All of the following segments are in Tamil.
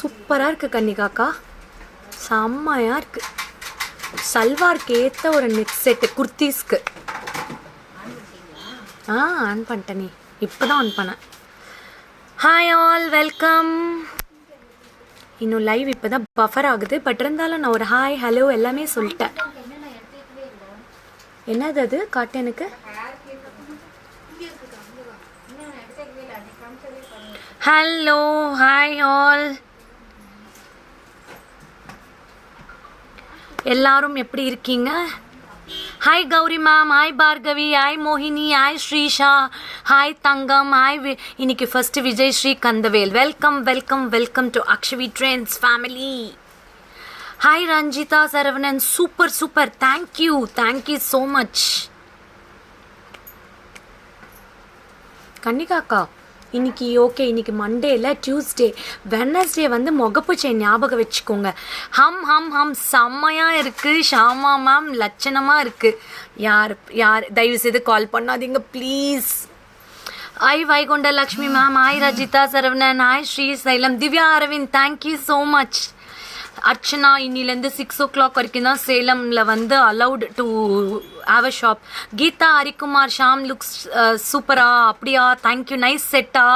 சூப்பராக இருக்குது கன்னிகாக்கா, செம்மையாக இருக்குது. சல்வாருக்கு ஏற்ற ஒரு நெக் செட்டு குர்த்தீஸ்க்கு. ஆன் பண்ணிட்டேன், நீ இப்போ தான் ஆன் பண்ணேன். Hi all, welcome. இன்னும் லைவ் இப்போ தான் பஃபர் ஆகுது, பட் இருந்தாலும் நான் ஒரு ஹாய் ஹலோ எல்லாமே சொல்லிட்டேன். என்னது அது காட்டு எனக்கு. ஹலோ, ஹாய் ஆல், எல்லாரும் எப்படி இருக்கீங்க? Hi Gowri ma'am, hi Bhargavi, hi மோகினி, hi Srisha, hi Thangam, hi இன்னைக்கு first Vijay Sri Kandavel. Welcome welcome welcome to Akshavi trends family. Hi Ranjitha Saravanan, super super, thank you so much. கன்னிகாக்கா இன்னைக்கு ஓகே, இன்னைக்கு மண்டே இல்லை, டியூஸ்டே. வெட்னஸ்டே வந்து முகப்பு செயின் ஞாபகம் வச்சுக்கோங்க. ஹம் ஹம் ஹம் செம்மையாக இருக்குது. ஷாமா மேம் லட்சணமாக இருக்குது. யார் தயவு செய்து கால் பண்ணாதீங்க please. Hi Vaikunta Lakshmi ma'am, hi Rajitha Saravanan, hi Sri Sailam, Divya Aravind, thank you so much. Archana, இன்னிலேருந்து 6 o'clock வரைக்கும் தான் சேலமில் வந்து allowed to have a shop. Geetha Harikumar, ஷாம் லுக்ஸ் சூப்பரா, அப்படியா, தேங்க்யூ, நைஸ் செட்டா.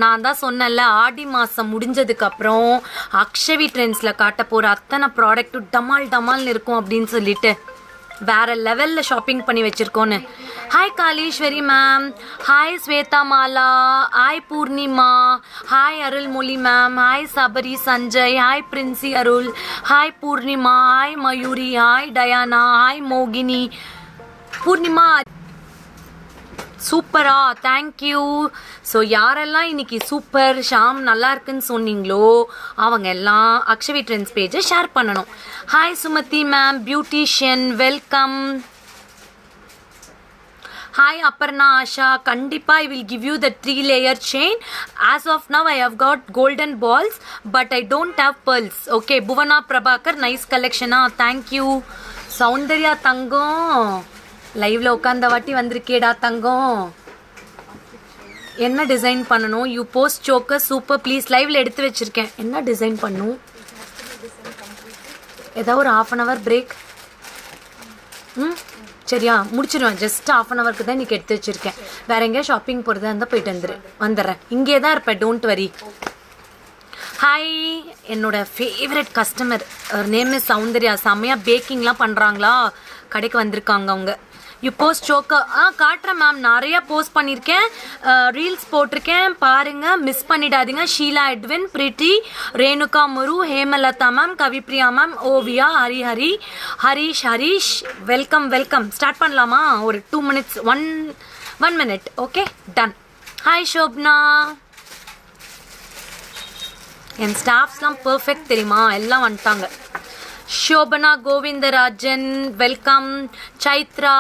நான் தான் சொன்னேன்ல, ஆடி மாதம் முடிஞ்சதுக்கப்புறம் அக்ஷவி ட்ரெண்ட்ஸில் காட்ட போகிற அத்தனை ப்ராடக்ட்டும் டமால்னு இருக்கும் அப்படின்னு சொல்லிட்டு வேற லெவலில் ஷாப்பிங் பண்ணி வச்சுருக்கோன்னு. Hi Kaleeswari ma'am, hi Swetha Mala, hi Poornima, hi Arulmozhi ma'am, hi Sabari Sanjay, hi Princy Arul, hi Poornima, hi Mayuri, hi Diana, hi மோகினி. பூர்ணிமா சூப்பரா, தேங்க்யூ. ஸோ யாரெல்லாம் இன்னைக்கு சூப்பர் ஷாம் நல்லா இருக்குன்னு சொன்னீங்களோ அவங்க எல்லாம் அக்ஷவி ட்ரெண்ட்ஸ் பேஜை ஷேர் பண்ணணும். Hi Sumathi ma'am, beautician, welcome. Hi Aparna Asha, கண்டிப்பாக I will give you the 3-layer chain. As of now I have got golden balls but I don't have pearls. Okay, Bhuvana Prabhakar, nice கலெக்ஷனா, தேங்க்யூ. சௌந்தர்யா தங்கம், லைவ்ல உட்காந்த வாட்டி வந்திருக்கேடா தங்கம். என்ன டிசைன் பண்ணணும்? You post choker super please. லைவ்ல எடுத்து வச்சிருக்கேன். என்ன டிசைன் பண்ணும்? ஏதாவது ஒரு 1/2 hour பிரேக். சரியா, முடிச்சிடுவேன். ஜஸ்ட் 1/2 hour தான் இன்னைக்கு எடுத்து வச்சிருக்கேன். வேற எங்கேயா ஷாப்பிங் போகிறதா இருந்தால் போயிட்டு வந்துடுறேன். இங்கே தான் இருப்பேன், டோன்ட் வரி. ஹாய், என்னோட favourite customer, name is Soundarya. செம்மையாக பேக்கிங்லாம் பண்ணுறாங்களா, கடைக்கு வந்திருக்காங்க அவங்க. யூ போஸ்ட் சோக்கர் காட்டுறேன் மேம், நிறையா போஸ்ட் பண்ணியிருக்கேன், ரீல்ஸ் போட்டிருக்கேன், பாருங்கள், மிஸ் பண்ணிடாதீங்க. Sheela Edwin, Pritty, Renuka Muru, Hemalatha ma'am, Kavipriya ma'am, Oviya, Harish, welcome. Start பண்ணலாமா? ஒரு 2 minutes, 1 minute. Okay, done. Hi Shobna, என் ஸ்டாஃப்ஸ்லாம் பர்ஃபெக்ட் தெரியுமா, எல்லாம் வந்துட்டாங்க. ஷோபனா கோவிந்தராஜன், வெல்கம். சைத்ரா.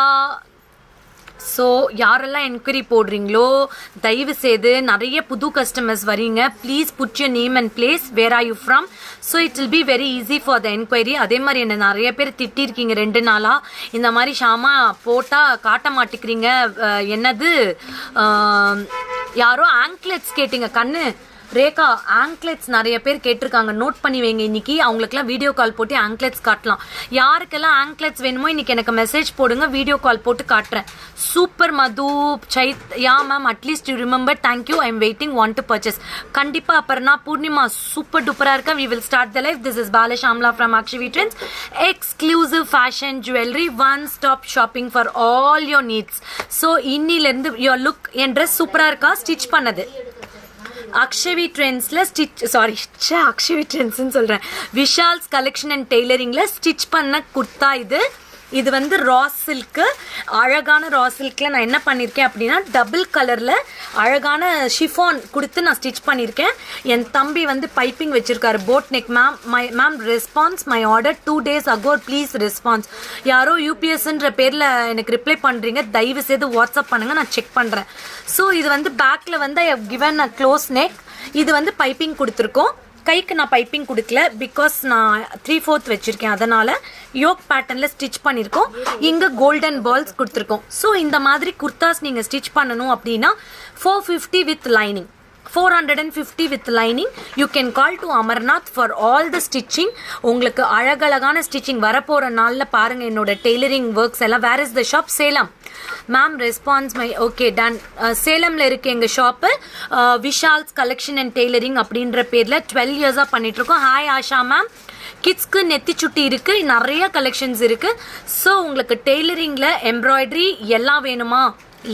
ஸோ யாரெல்லாம் என்கொயரி போடுறீங்களோ தயவு செய்து, நிறைய புது கஸ்டமர்ஸ் வரீங்க, please put your name and place, where are you from. So it will be very easy for the enquiry. அதே மாதிரி என்ன நிறைய பேர் திட்டிருக்கீங்க 2 நாளாக, இந்த மாதிரி ஷாமா போட்டால் காட்ட மாட்டேங்கிறீங்க. என்னது, யாரோ ஆங்க்லெட்ஸ் கேட்டிங்க கண்ணு. ரேகா, ஆங்க்லெட்ஸ் நிறைய பேர் கேட்டிருக்காங்க, நோட் பண்ணி வைங்க. இன்னைக்கு அவங்களுக்குலாம் வீடியோ கால் போட்டு ஆங்க்லெட்ஸ் காட்டலாம். யாருக்கெல்லாம் ஆங்க்லெட்ஸ் வேணுமோ இன்னைக்கு எனக்கு மெசேஜ் போடுங்க, வீடியோ கால் போட்டு காட்டுறேன். Super Madhu, yeah ma'am, at least you remember, thank you, I am waiting, want to purchase. கண்டிப்பாக அப்பர்னா, பூர்ணிமா சூப்பர் டூப்பராக இருக்கா. We will start the live. This is Balashamla from Akshavi Trends. Exclusive fashion jewellery, one stop shopping for all your needs. So இன்னிலேருந்து யோர் லுக், என் ட்ரெஸ் சூப்பராக இருக்கா, ஸ்டிச் பண்ணது அக்ஷவி ட்ரெண்ட்ஸில் அக்ஷவி ட்ரெண்ட்ஸ்ன்னு சொல்கிறேன், விஷால்ஸ் கலெக்ஷன் அண்ட் டெய்லரிங்கில் ஸ்டிச் பண்ண குர்த்தா இது வந்து ரா சில்க்கு, அழகான ரா சில்கில் நான் என்ன பண்ணியிருக்கேன் அப்படின்னா டபுள் கலரில் அழகான ஷிஃபான் கொடுத்து நான் ஸ்டிச் பண்ணியிருக்கேன். என் தம்பி வந்து பைப்பிங் வச்சுருக்காரு, boat neck. Ma'am response my order 2 days ago, please response. யாரோ யூபிஎஸ்ன்ற பேரில் எனக்கு ரிப்ளை பண்ணுறீங்க, தயவு செய்து வாட்ஸ்அப் பண்ணுங்கள், நான் செக் பண்ணுறேன். ஸோ இது வந்து பேக்கில் வந்து I have given a close neck. இது வந்து பைப்பிங் கொடுத்துருக்கோம். கைக்கு நான் பைப்பிங் கொடுக்கல, பிகாஸ் நான் 3/4 வச்சுருக்கேன், அதனால் யோக் பேட்டர்னில் ஸ்டிச் பண்ணியிருக்கோம். இங்கே கோல்டன் பால்ஸ் கொடுத்துருக்கோம். ஸோ இந்த மாதிரி குர்தாஸ் நீங்கள் ஸ்டிச் பண்ணணும் அப்படின்னா 450 with lining. 450 with lining. You can call to Amarnath for all the stitching. உங்களுக்கு அழகழகான ஸ்டிச்சிங் வரப்போகிற நாளில் பாருங்கள் என்னோட டெய்லரிங் ஒர்க்ஸ் எல்லாம். Where is the shop? Salem. Ma'am response my okay done. சேலமில் இருக்குது எங்கள் shop. Vishal's collection and tailoring அப்படின்ற பேரில் 12 இயர்ஸாக பண்ணிகிட்ருக்கோம். Hi Asha ma'am. கிட்ஸ்க்கு நெத்தி சுட்டி இருக்குது, நிறைய கலெக்ஷன்ஸ் இருக்குது. ஸோ உங்களுக்கு டெய்லரிங்கில் எம்ப்ராய்டரி எல்லாம் வேணுமா,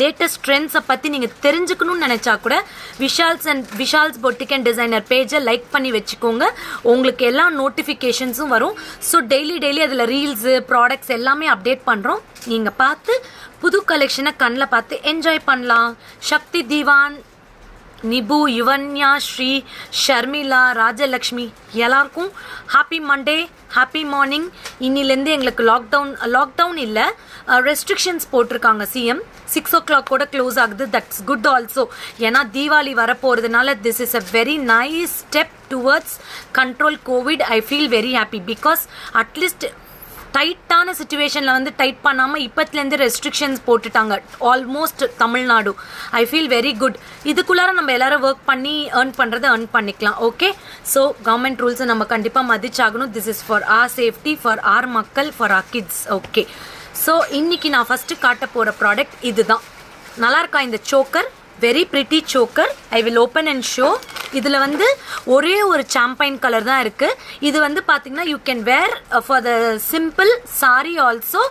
லேட்டஸ்ட் ட்ரெண்ட்ஸை பற்றி நீங்கள் தெரிஞ்சுக்கணும்னு நினச்சா கூட விஷால்ஸ் பொட்டிக் அண்ட் டிசைனர் பேஜை லைக் பண்ணி வச்சுக்கோங்க. உங்களுக்கு எல்லா நோட்டிஃபிகேஷன்ஸும் வரும். ஸோ டெய்லி அதில் ரீல்ஸு ப்ராடக்ட்ஸ் எல்லாமே அப்டேட் பண்ணுறோம். நீங்கள் பார்த்து புது கலெக்ஷனை கண்ணில் பார்த்து என்ஜாய் பண்ணலாம். சக்தி தீவான், நிபு, யுவன்யா, ஸ்ரீ, ஷர்மிளா, ராஜலக்ஷ்மி எல்லாருக்கும் ஹாப்பி மண்டே, ஹாப்பி மார்னிங். இன்னிலேருந்து எங்களுக்கு லாக்டவுன் இல்லை, ரெஸ்ட்ரிக்ஷன்ஸ் போட்டிருக்காங்க சிஎம். 6 o'clock கூட க்ளோஸ் ஆகுது. That's good also. ஏன்னா தீபாவளி வரப்போகிறதுனால this is a very nice step towards control COVID. I feel very happy because at least டைட்டான சுச்சுவேஷனில் வந்து டைட் பண்ணாமல் இப்போத்துலேருந்து ரெஸ்ட்ரிக்ஷன்ஸ் போட்டுட்டாங்க almost Tamil Nadu. I feel very good. இதுக்குள்ளார நம்ம எல்லாரும் ஒர்க் பண்ணி ஏர்ன் பண்ணுறதை ஏர்ன் பண்ணிக்கலாம். ஓகே, ஸோ கவர்மெண்ட் ரூல்ஸை நம்ம கண்டிப்பாக மதிச்சாகணும். This is for our safety, for our மக்கள், for our kids. Okay, so இன்றைக்கி நான் ஃபஸ்ட்டு காட்ட போகிற ப்ராடக்ட் இது தான். நல்லாயிருக்கா இந்த choker? Very pretty choker. I will open and show. இதில் வந்து ஒரே ஒரு சாம்பைன் கலர் தான் இருக்குது. இது வந்து பார்த்திங்கன்னா you can wear for the simple sari also.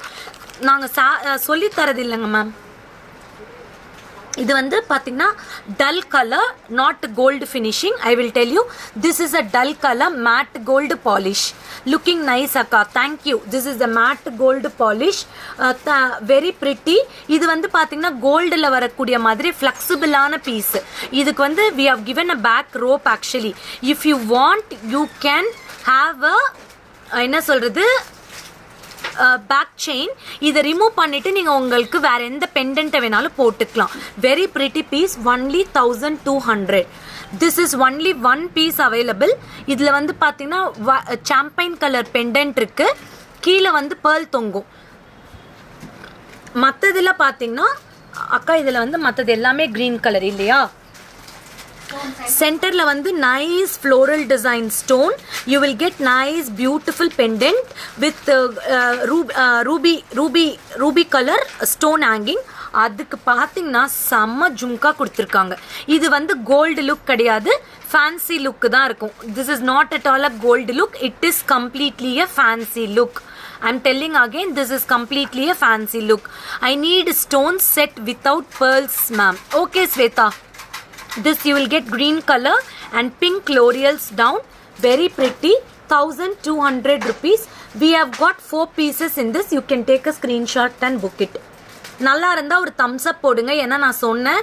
நாங்கள் சொல்லித்தரது இல்லைங்க மேம். இது வந்து பார்த்திங்கன்னா dull colour, not gold finishing. I will tell you, this is a dull colour matte gold polish. Looking nice அக்கா, thank you. This is the matte gold polish, very pretty. இது வந்து பார்த்திங்கன்னா கோல்டில் வரக்கூடிய மாதிரி ஃப்ளெக்சிபிளான பீஸ். இதுக்கு வந்து we have given a back rope. Actually if you want you can have a என்ன சொல்கிறது பேக் செயின். இதை ரிமூவ் பண்ணிவிட்டு நீங்கள் உங்களுக்கு வேறு எந்த பெண்டன்ட்டை வேணாலும் போட்டுக்கலாம். Very pretty piece. Only 1200. This is only one piece available. இதில் வந்து பார்த்தீங்கன்னா சாம்பைன் கலர் பெண்டன்ட் இருக்குது, கீழே வந்து பேர்ல் தொங்கும். மற்றதில் பார்த்தீங்கன்னா அக்கா இதில் வந்து மற்றது எல்லாமே க்ரீன் கலர் இல்லையா? சென்டரில் வந்து nice floral design stone. You will get nice beautiful pendant with ruby colour stone hanging. அதுக்கு பார்த்தீங்கன்னா செம்ம ஜும்கா கொடுத்துருக்காங்க. இது வந்து கோல்டு லுக் கிடையாது, ஃபேன்சி லுக்கு தான் இருக்கும். This is not at all a gold look. It is completely a fancy look. I'm telling again, this is completely a fancy look. I need stones set without pearls, ma'am. Okay, Sweta. This you will get green color and pink L'Oreals down. Very pretty. 1200 rupees. We have got 4 pieces in this. You can take a screenshot and book it. நல்லா இருந்தால் ஒரு தம்ஸ் அப் போடுங்க. ஏன்னா நான் சொன்னேன்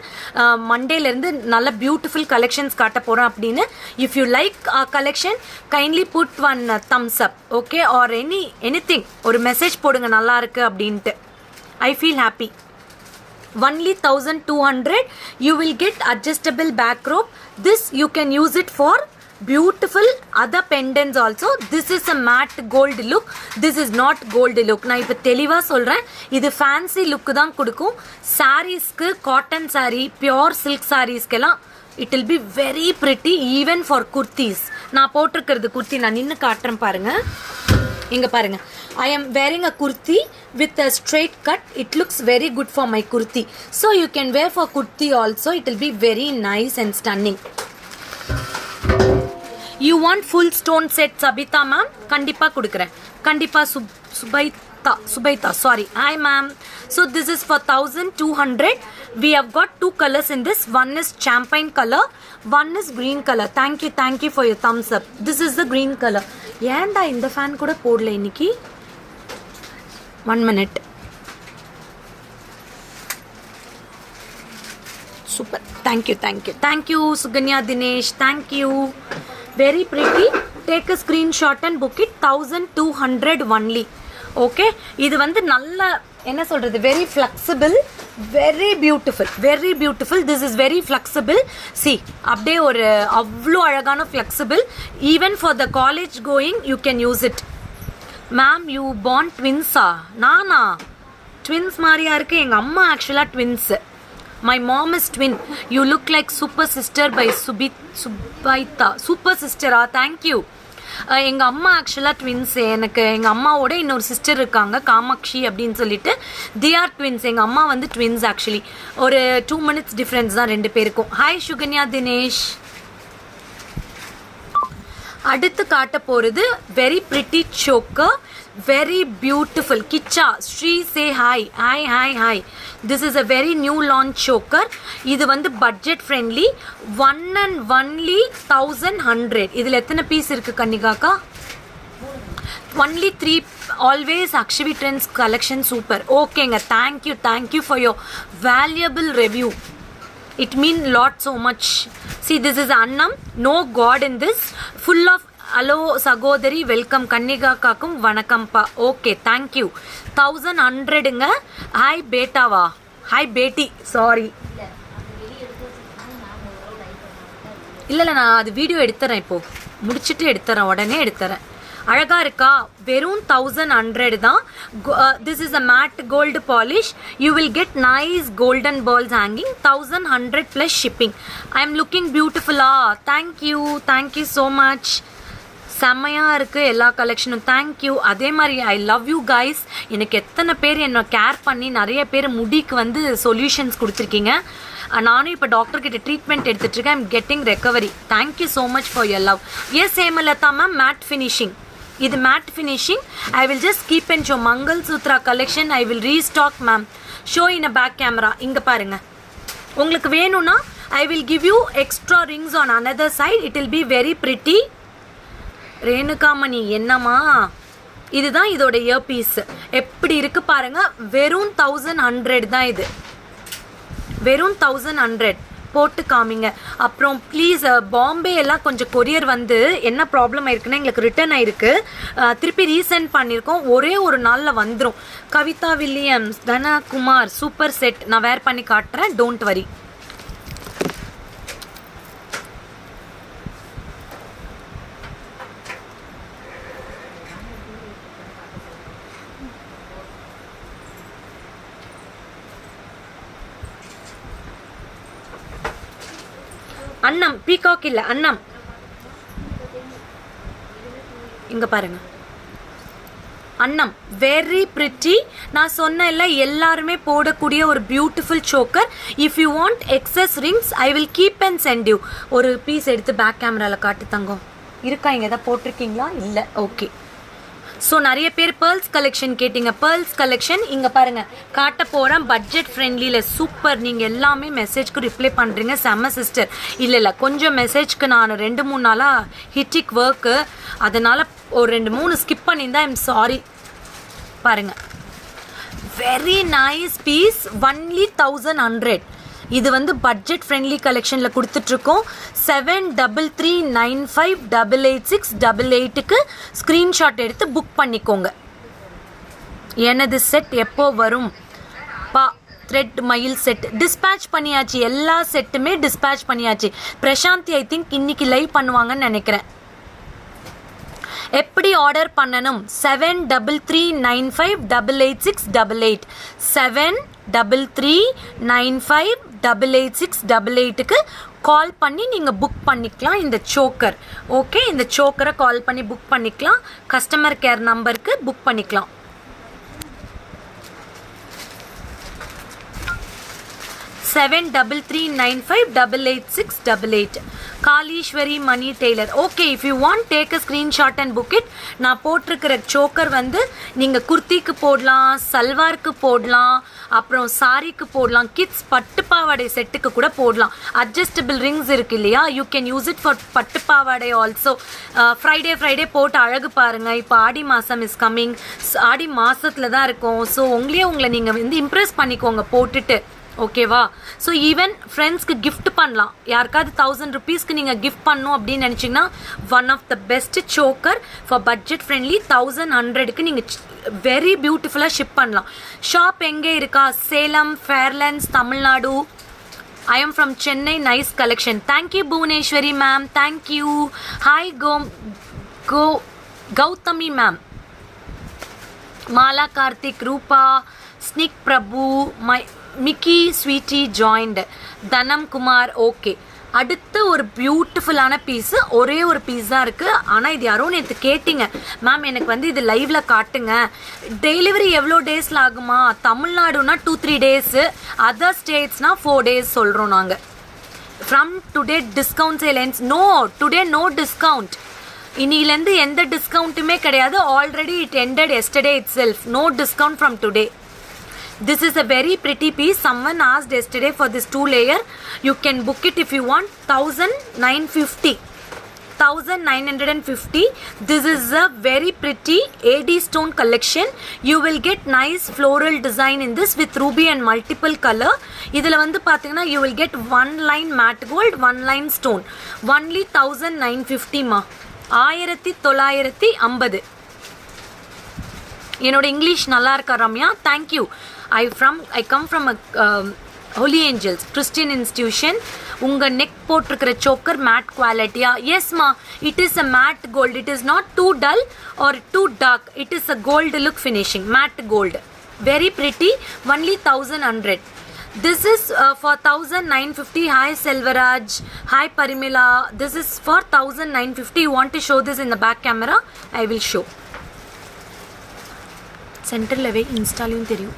மண்டேலேருந்து நல்ல பியூட்டிஃபுல் கலெக்ஷன்ஸ் காட்ட போகிறேன் அப்படின்னு. If you like collection kindly put one thumbs up. Okay, or anything ஒரு மெசேஜ் போடுங்க நல்லா இருக்கு அப்படின்ட்டு. I feel happy. Only 1200. You will get adjustable back rope. This you can use it for beautiful other pendants also. This is a matte gold look. This is not gold look. நான் இப்போ தெளிவாக சொல்கிறேன், இது ஃபேன்சி லுக்கு தான் கொடுக்கும். சாரீஸ்க்கு, காட்டன் சாரீ, பியோர் சில்க் சாரீஸ்க்கெல்லாம் it will be very pretty. Even for kurtis. நான் போட்டிருக்கிறது குர்த்தி, நான் நின்று காட்டுறேன் பாருங்கள். இங்கே பாருங்கள், I am wearing a kurti with a straight cut. It looks very good for my kurti. So you can wear for kurti also. It will be very nice and stunning. You want full stone set, Sabita ma'am? Kandipa kudukuren. Kandipa Subaita. Sorry. Hi ma'am. So this is for 1200. We have got 2 colors in this. One is champagne color, one is green color. Thank you for your thumbs up. This is the green color. ஏன்டா இந்த ஃபேன் கூட போடல இன்னைக்கு? 1 minute. Super. Thank you Suganya Dinesh. Thank you. Very pretty. Take a screenshot and book it. 1200 only. Okay, இது வந்து நல்ல என்ன சொல்றது, very flexible, very beautiful. This is very flexible. See, அப்படியே ஒரு அவ்வளோ அழகான flexible. Even for the college going you can use it. Ma'am, you born twins? நானா ட்வின்ஸ் மாதிரியா இருக்கு. எங்கள் அம்மா ஆக்சுவலாக twins. My mom is twin. You look like super sister by Subaita. Super sister, thank you. எங்கள் அம்மா ஆக்சுவலாக ட்வின்ஸு. எனக்கு எங்கள் அம்மாவோட இன்னொரு சிஸ்டர் இருக்காங்க, காமாட்சி அப்படின்னு சொல்லிட்டு. They are twins. எங்கள் அம்மா வந்து ட்வின்ஸ் ஆக்சுவலி. ஒரு 2 minutes டிஃப்ரென்ஸ் தான் 2 பேருக்கும். ஹாய் சுகன்யா தினேஷ். அடுத்து காட்ட போகிறது very pretty choker, very beautiful. Kicha Sri say hi. Hi hi hi. This is a very new launch choker. இது வந்து பட்ஜெட் ஃப்ரெண்ட்லி. 1 and only 1100. இதில் எத்தனை பீஸ் இருக்குது கன்னிகாக்கா? only 3. Always Akshavi Trends collection super. ஓகேங்க, thank you for your valuable review. It means lot so much. See, this is Annam. No God in this. Full of hello Sagodari. Welcome Kanniga Kakum. Vanakampa. Okay, thank you. 1100ங்க. Hi beta va. Hi beti. Sorry. இல்ல நான் அது வீடியோ எடுத்துறேன், இப்போ முடிச்சிட்டு எடுத்துறேன், உடனே எடுத்துறேன். அழகா இருக்கா? வெறும் 1100 தான். This is a matte gold polish. You will get nice golden balls hanging. 1100 plus shipping. I am looking பியூட்டிஃபுல்லா? Thank you so much. செம்மையாக இருக்குது எல்லா கலெக்ஷனும். தேங்க்யூ. அதே மாதிரி ஐ லவ் யூ கைஸ். எனக்கு எத்தனை பேர் என்னை கேர் பண்ணி நிறைய பேர் முடிக்கு வந்து சொல்யூஷன்ஸ் கொடுத்துருக்கீங்க. நானும் இப்போ டாக்டர்கிட்ட ட்ரீட்மெண்ட் எடுத்துகிட்ருக்கேன். I'm getting recovery. Thank you so much for your love. Yes Hemalatha ma'am, matte finishing. இது matte finishing. I will just keep and show mangalsutra collection. I will restock ma'am. Show in a back camera. இங்கே பாருங்கள். உங்களுக்கு வேணும்னா I will give you extra rings on another side. It will be very pretty. Renukamani என்னம்மா? இதுதான் இதோட இயர் பீஸ். எப்படி இருக்கு பாருங்க. வெறும் 1100 தான் இது. வெறும் 1100 போட்டு காமிங்க. அப்புறம் ப்ளீஸ் பாம்பே எல்லாம் கொஞ்சம் கொரியர் வந்து என்ன ப்ராப்ளம் ஆயிருக்குன்னா எங்களுக்கு ரிட்டர்ன் ஆயிருக்கு. திருப்பி ரீசெண்ட் பண்ணியிருக்கோம். ஒரே ஒரு நாளில் வந்துடும். Kavitha Williams, Dhanakumar super set. நான் வேர் பண்ணி காட்டுறேன், டோன்ட் வரி. அன்னம் பீகாக் இல்லை, அன்னம். இங்க பாருங்க, அன்னம் வெரி பிரிட்டி. நான் சொன்ன எல்லாருமே போடக்கூடிய ஒரு beautiful choker. If you want excess rings I will keep and send you. ஒரு பீஸ் எடுத்து பேக் கேமராவில் காட்டு தங்கம். இருக்கா? இங்கே எதாவது போட்டிருக்கீங்களா? இல்லை. ஓகே. ஸோ நிறைய பேர் பேர்ல்ஸ் கலெக்ஷன் கேட்டிங்க. பேர்ல்ஸ் கலெக்ஷன் இங்கே பாருங்கள் காட்ட போகிறேன். பட்ஜெட் ஃப்ரெண்ட்லியில் சூப்பர். நீங்கள் எல்லாமே மெசேஜ்க்கு ரிப்ளை பண்ணுறீங்க. செம்ம சிஸ்டர். இல்லை கொஞ்சம் மெசேஜ்க்கு நான் 2-3 நாளாக ஹிட்டிக் ஒர்க்கு, அதனால் ஒரு 2-3 ஸ்கிப் பண்ணியிருந்தா ஐம் சாரி. பாருங்கள், வெரி நைஸ் பீஸ். ஒன்லி 1100. இது வந்து பட்ஜெட் ஃப்ரெண்ட்லி கலெக்ஷனில் கொடுத்துட்ருக்கோம். 7335886888க்கு ஸ்க்ரீன்ஷாட் எடுத்து புக் பண்ணிக்கோங்க. எனது செட் எப்போ வரும் பா? த்ரெட் மயில் செட் டிஸ்பேச் பண்ணியாச்சு. எல்லா செட்டுமே டிஸ்பேச் பண்ணியாச்சு. பிரசாந்தி ஐ திங்க் இன்னைக்கு லைவ் பண்ணுவாங்கன்னு நினைக்கிறேன். எப்படி ஆர்டர் பண்ணணும்? 7335886888 7335886888க்கு கால் பண்ணி நீங்கள் புக் பண்ணிக்கலாம் இந்த சோக்கர். ஓகே, இந்த சோக்கரை கால் பண்ணி புக் பண்ணிக்கலாம். கஸ்டமர் கேர் நம்பருக்கு புக் பண்ணிக்கலாம். seven 3395886888. Kaleeswari Mani tailor. Okay, if you want take a screenshot and book it. நான் போட்டிருக்கிற சோக்கர் வந்து நீங்கள் குர்த்திக்கு போடலாம், சல்வாருக்கு போடலாம், அப்புறம் சாரிக்கு போடலாம், கிட்ஸ் பட்டு பாவாடை செட்டுக்கு கூட போடலாம். அட்ஜஸ்டபிள் ரிங்ஸ் இருக்கு இல்லையா, you can use it for பட்டு பாவாடை ஆல்சோ. ஃப்ரைடே போட்டு அழகு பாருங்கள். இப்போ ஆடி மாதம் இஸ் கம்மிங். ஆடி மாதத்தில் தான் இருக்கும். ஸோ உங்களை நீங்கள் வந்து இம்ப்ரெஸ் பண்ணிக்கோங்க போட்டுட்டு. ஓகேவா? ஸோ ஈவன் ஃப்ரெண்ட்ஸ்க்கு கிஃப்ட் பண்ணலாம். யாருக்காவது 1000 ருபீஸ்க்கு நீங்கள் கிஃப்ட் பண்ணணும் அப்படின்னு நினச்சிங்கன்னா one of the best choker for budget friendly. 1100க்கு நீங்கள் வெரி பியூட்டிஃபுல்லாக ஷிப் பண்ணலாம். ஷாப் எங்கே இருக்கா? Salem, Fairlands, Tamil Nadu. I am from Chennai. Nice collection. Thank you Bhuvaneshwari ma'am. Thank you. Hi Gautami ma'am. Mala Karthik, Rupa, Sneak Prabhu, my Mickey Sweety joint, Dhanam Kumar. Okay, அடுத்த ஒரு பியூட்டிஃபுல்லான பீஸு, ஒரே ஒரு பீஸ் தான் இருக்குது. ஆனால் இது யாரோ நேற்று கேட்டிங்க, மேம் எனக்கு வந்து இது லைவில் காட்டுங்க, டெலிவரி எவ்வளோ டேஸில் ஆகுமா? தமிழ்நாடுனா 2-3 டேஸு, அதர் ஸ்டேட்ஸ்னா 4 டேஸ் சொல்கிறோம் நாங்கள். From today discount sales, no today no discount. இன்னிலேருந்து எந்த டிஸ்கவுண்ட்டுமே கிடையாது. ஆல்ரெடி இட் எண்டட் எஸ்டர்டே இட் செல்ஃப். No discount from today. This is a very pretty piece. Someone asked yesterday for this 2 layer. You can book it if you want. 1950. 1950. This is a very pretty AD stone collection. You will get nice floral design in this with ruby and multiple color. இதில் வந்து பார்த்தீங்கன்னா you will get 1 line matte gold, 1 line stone. Only 1950 மா, 1950. என்னோட இங்கிலீஷ் நல்லா இருக்கா Ramya? Thank you. I come from a Holy Angels Christian institution. உங்கள் நெக் போட்டிருக்கிற சோக்கர் மேட் குவாலிட்டியா? எஸ்மா, it is a matte gold. It is not too dull or too dark. It is a gold look finishing, matte gold. Very pretty. Only 1100. This is for 1950. Hi Selvaraj. Hi Parimila. This is for 1950. You want to show this in the back camera? I will show. சென்டரில் வே, இன்ஸ்டாலையும் தெரியும்.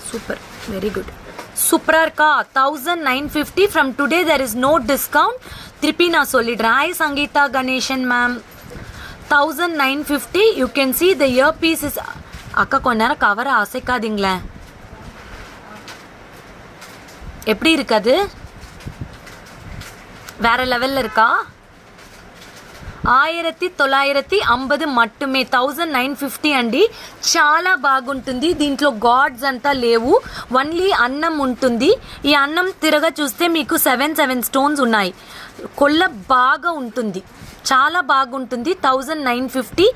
சூப்பர், வெரி குட், சூப்பராக இருக்கா? 1950. From today there is no discount. திருப்பி நான் சொல்லிடுறேன். Hi Sangeetha Ganesan ma'am. 1950. You can see the ear piece is. அக்கா கொஞ்ச நேரம் கவரை அசைக்காதீங்களேன். எப்படி இருக்காது? வேற லெவலில் இருக்கா? 1950 మట్టుమే. 1950 అండి. చాలా బాగుంటుంది. దీంట్లో గాడ్స్ అంతా లేవు, ఓన్లీ అన్నం ఉంటుంది. ఈ అన్నం తిరగా చూస్తే మీకు 7 స్టోన్స్ ఉన్నాయి. కొల్ల బాగా ఉంటుంది, చాలా బాగుంటుంది. 1950.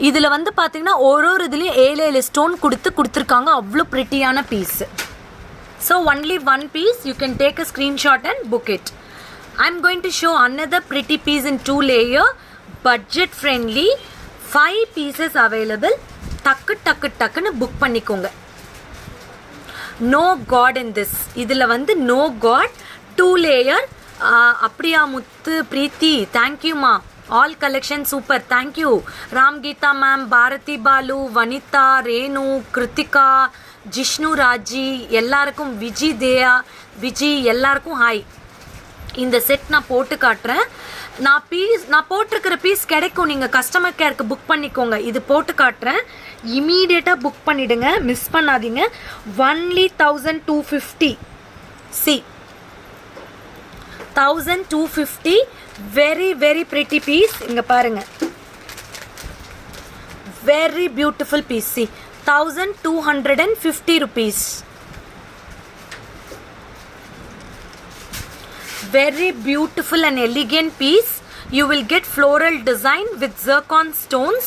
இதில் வந்து பார்த்தீங்கன்னா ஒரு இதுலேயும் 7 ஸ்டோன் கொடுத்துருக்காங்க. அவ்வளோ ப்ரிட்டியான piece. So only 1 piece. You can take a screenshot and book it. I'm going to show another pretty piece in 2 layer. Budget friendly. 5 pieces available. டக்குன்னு புக் பண்ணிக்கோங்க. No god in this. இதில் வந்து நோ காட். 2 layer. அப்படியா முத்து பிரீத்தி? தேங்க்யூமா. All collection super, thank you. Ram Geetha ma'am, Bharathi Balu, Vanitha, Renu, Kiruthika, Jishnu Raji, எல்லாருக்கும், விஜி எல்லாருக்கும் ஹாய். இந்த செட் நான் போட்டு காட்டுறேன். நான் போட்டிருக்கிற பீஸ் கிடைக்கும். நீங்கள் கஸ்டமர் கேருக்கு புக் பண்ணிக்கோங்க. இது போட்டு காட்டுறேன். இமீடியட்டாக புக் பண்ணிவிடுங்க, மிஸ் பண்ணாதீங்க. Only 1250. See 1250. Very very pretty piece. இங்கே பாருங்கள், very beautiful piece. See 1250 rupees. Very beautiful and elegant piece. You will get floral design with zircon stones.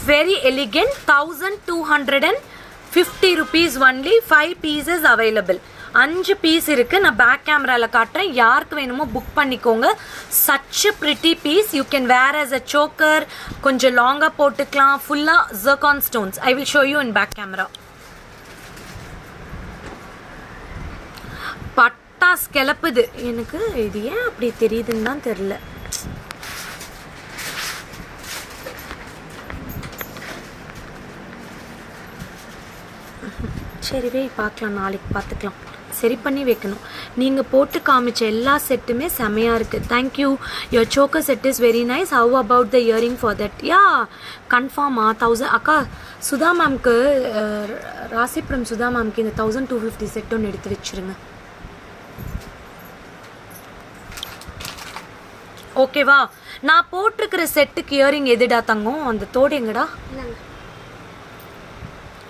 Very elegant. 1250 rupees only. 5 pieces available. 5 piece இருக்குது. நான் பேக் கேமராவில் காட்டுறேன். யாருக்கு வேணுமோ புக் பண்ணிக்கோங்க. such a pretty piece. You can wear as a choker. கொஞ்சம் லாங்காக போட்டுக்கலாம். ஃபுல்லாக zircon stones. I will show you in back camera. பட்டாஸ் கிளப்புது எனக்கு. இது ஏன் அப்படி தெரியுதுன்னு தான் தெரில. சரிவே பார்க்கலாம், நாளைக்கு பார்த்துக்கலாம். சரி பண்ணி வைக்கணும். நீங்கள் போட்டு காமிச்ச எல்லா செட்டுமே செமையாக இருக்குது. Thank you. Your choker set is very nice. How about the earring for that? Yeah கன்ஃபார்மா 1000. அக்கா சுதா மேம்க்கு, ராசிபுரம் சுதா மேம்க்கு இந்த 1250 செட் ஒன்று எடுத்து வச்சுருங்க. ஓகேவா? நான் போட்டிருக்கிற செட்டுக்கு இயரிங் எதுடா தங்கம்? அந்த தோடு எங்கடா?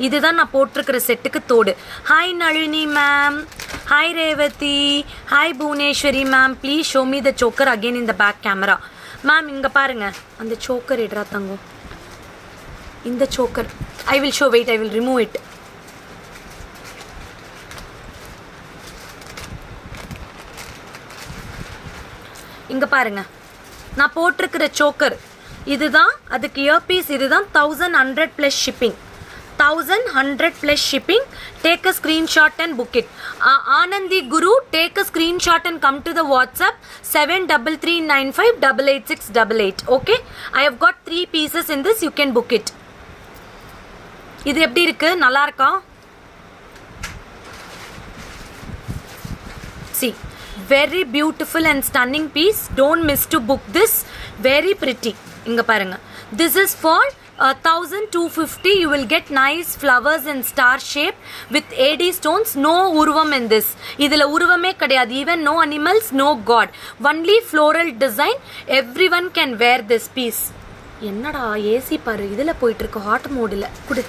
இதுதான் நான் போட்டிருக்கிற செட்டுக்கு தோடு. Hi Nalini ma'am, hi Revathi, hi Bhuvaneswari ma'am. Please show me the choker again in the back camera. Ma'am இங்கே பாருங்க, அந்த சோக்கர் எடுறா தங்கம். இந்த choker I will show. Wait, I will remove it. இங்கே பாருங்க, நான் போட்டிருக்கிற சோக்கர் இதுதான். அதுக்கு இயர்பீஸ் இதுதான். 1100 + shipping. 1100 plus shipping. Take a screenshot and book it. Anandi Guru, take a screenshot and come to the WhatsApp 7339588688. Okay, I have got 3 pieces in this. You can book it. இது எப்படி இருக்கு? நல்லா இருக்கா? See, very beautiful and stunning piece. Don't miss to book this. Very pretty. இங்க பாருங்க. This is for 1250. You will get nice flowers in star shape with AD stones. No urvam in this. இதுல உருவமே கிடையாது. Even no animals, no god. Only floral design. Everyone can wear this piece. என்னடா ஏசி பாரு, இதுல போயிட்டு இருக்கு ஹாட் மோடுல. குடு.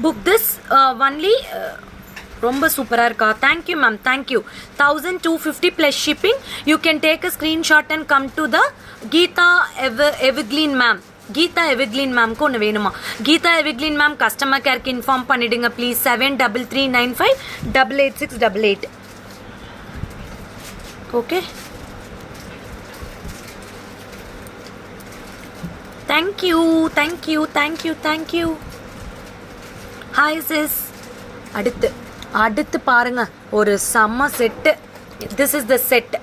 book this only ரொம்ப சூப்பரா இருக்கா. thank you ma'am, thank you. 1250 plus shipping. You can take a screenshot and come to the Geeta Evergreen ma'am. Geeta Evergreen ma'am க்கு ஒன்று வேணுமா? Geeta Evergreen ma'am கஸ்டமர் கேருக்கு இன்ஃபார்ம் பண்ணிடுங்க please. 7339588688. Okay, thank you, thank you, thank you, thank you. Hi sis. அடுத்து பாருங்க ஒரு செம்ம set. This is the set.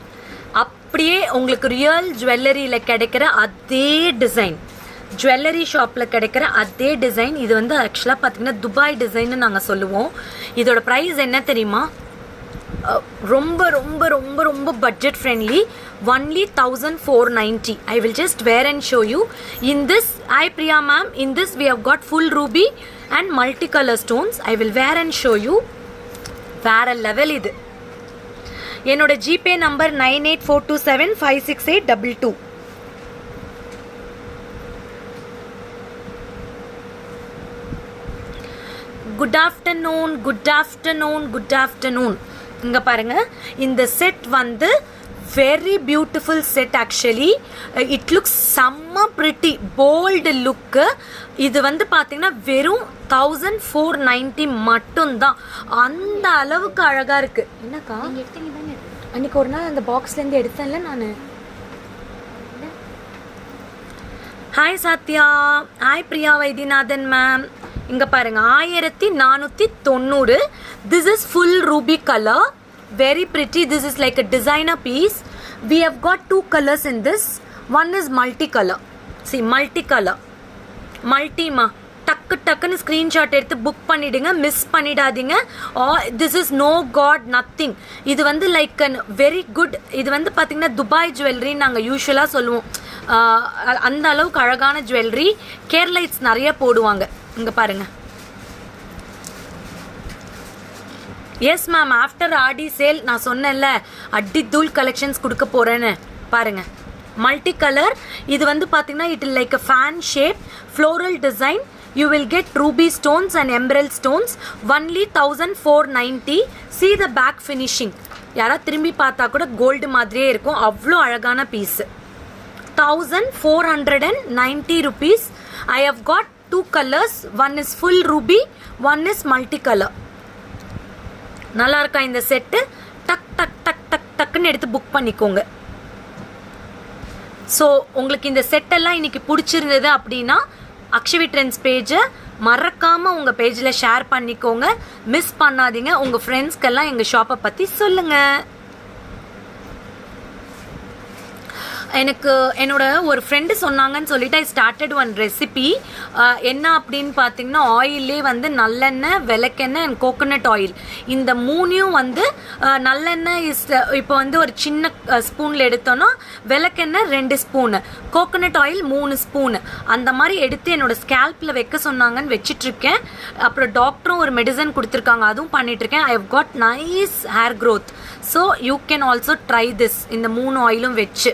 அப்படியே உங்களுக்கு ரியல் ஜுவல்லரியில் கிடைக்கிற அதே டிசைன், ஜுவல்லரி ஷாப்பில் கிடைக்கிற அதே டிசைன். இது வந்து ஆக்சுவலாக பார்த்தீங்கன்னா துபாய் டிசைன்னு நாங்கள் சொல்லுவோம். இதோட ப்ரைஸ் என்ன தெரியுமா? ரொம்ப ரொம்ப ரொம்ப ரொம்ப budget friendly. only 1490. I will just wear and show you. In this, hi Priya ma'am, in this we have got full ruby and multicolor stones. I will wear and show you. வேற லெவல் இது. என்னோட GPay number 9842756822. Good afternoon, good afternoon, good afternoon. இங்க பாருங்க, இந்த செட் வந்து very beautiful set actually. It looks செம்ம pretty, bold look. இது வந்து பார்த்தீங்கன்னா வெறும் 1490 மட்டும்தான். அந்த அளவுக்கு அழகா இருக்கு. என்னக்கா அன்னைக்கு ஒரு நாள் அந்த பாக்ஸ்லேருந்து எடுத்தேன்ல நான். Hi Sathya, hi Priya Vaidyanathan ma'am. இங்க பாருங்க 1490. This is full ruby color. Very pretty. This is like a designer piece. We have got 2 colors in this. One is multicolor. See, multicolor. Multima. டக்குன்னு ஸ்க்ரீன்ஷாட் எடுத்து புக் பண்ணிடுங்க, மிஸ் பண்ணிடாதீங்க. This is no god nothing. இது வந்து லைக் அன் வெரி குட். இது வந்து பார்த்தீங்கன்னா துபாய் ஜுவல்லரின்னு நாங்கள் யூஸ்வலாக சொல்லுவோம். அந்த அளவுக்கு அழகான ஜுவல்லரி. கேர்லைட்ஸ் நிறைய போடுவாங்க. இங்கே பாருங்க. எஸ் மேம், ஆஃப்டர் ஆடி சேல் நான் சொன்னேன்ல அடி தூள் கலெக்ஷன்ஸ் கொடுக்க போகிறேன்னு. பாருங்கள், மல்டி கலர். இது வந்து பார்த்தீங்கன்னா it'll like a fan shape, floral design. You will get ruby stones and emerald stones. only 1490. see the back finishing. யாராவது திரும்பி பார்த்தா கூட கோல்டு மாதிரியே இருக்கும். அவ்வளோ அழகான piece. 1490 rupees. I have got 2 colors. One is full ruby, one is multicolor. நல்லா இருக்கா இந்த செட்டு? டக் டக் டக் டக் டக்குன்னு எடுத்து புக் பண்ணிக்கோங்க. ஸோ உங்களுக்கு இந்த செட்டெல்லாம் இன்னைக்கு பிடிச்சிருந்தது அப்படின்னா அக்ஷவி ட்ரெண்ட்ஸ் பேஜை மறக்காமல் உங்கள் பேஜில் ஷேர் பண்ணிக்கோங்க. மிஸ் பண்ணாதீங்க. உங்கள் ஃப்ரெண்ட்ஸ்க்கெல்லாம் எங்கள் ஷாப்பை பற்றி சொல்லுங்கள். எனக்கு என்னோட ஒரு ஃப்ரெண்டு சொன்னாங்கன்னு சொல்லிட்டு ஐ ஸ்டார்டட் ஒன் ரெசிபி. என்ன அப்படின்னு பார்த்தீங்கன்னா ஆயிலே வந்து நல்லெண்ணெய், விளக்கெண்ணெய் அண்ட் கோகோனட் ஆயில். இந்த மூணையும் வந்து நல்லெண்ணெய் இப்போ வந்து ஒரு சின்ன ஸ்பூனில் எடுத்தோன்னா விளக்கெண்ணெய் 2 ஸ்பூனு, கோகோனட் ஆயில் 3 ஸ்பூனு அந்த மாதிரி எடுத்து என்னோட ஸ்கேல்பில் வைக்க சொன்னாங்கன்னு வச்சிட்ருக்கேன். அப்புறம் டாக்டரும் ஒரு மெடிசன் கொடுத்துருக்காங்க, அதுவும் பண்ணிகிட்ருக்கேன். I have got nice hair growth. So you can also try this. இந்த 3 ஆயிலும் வச்சு.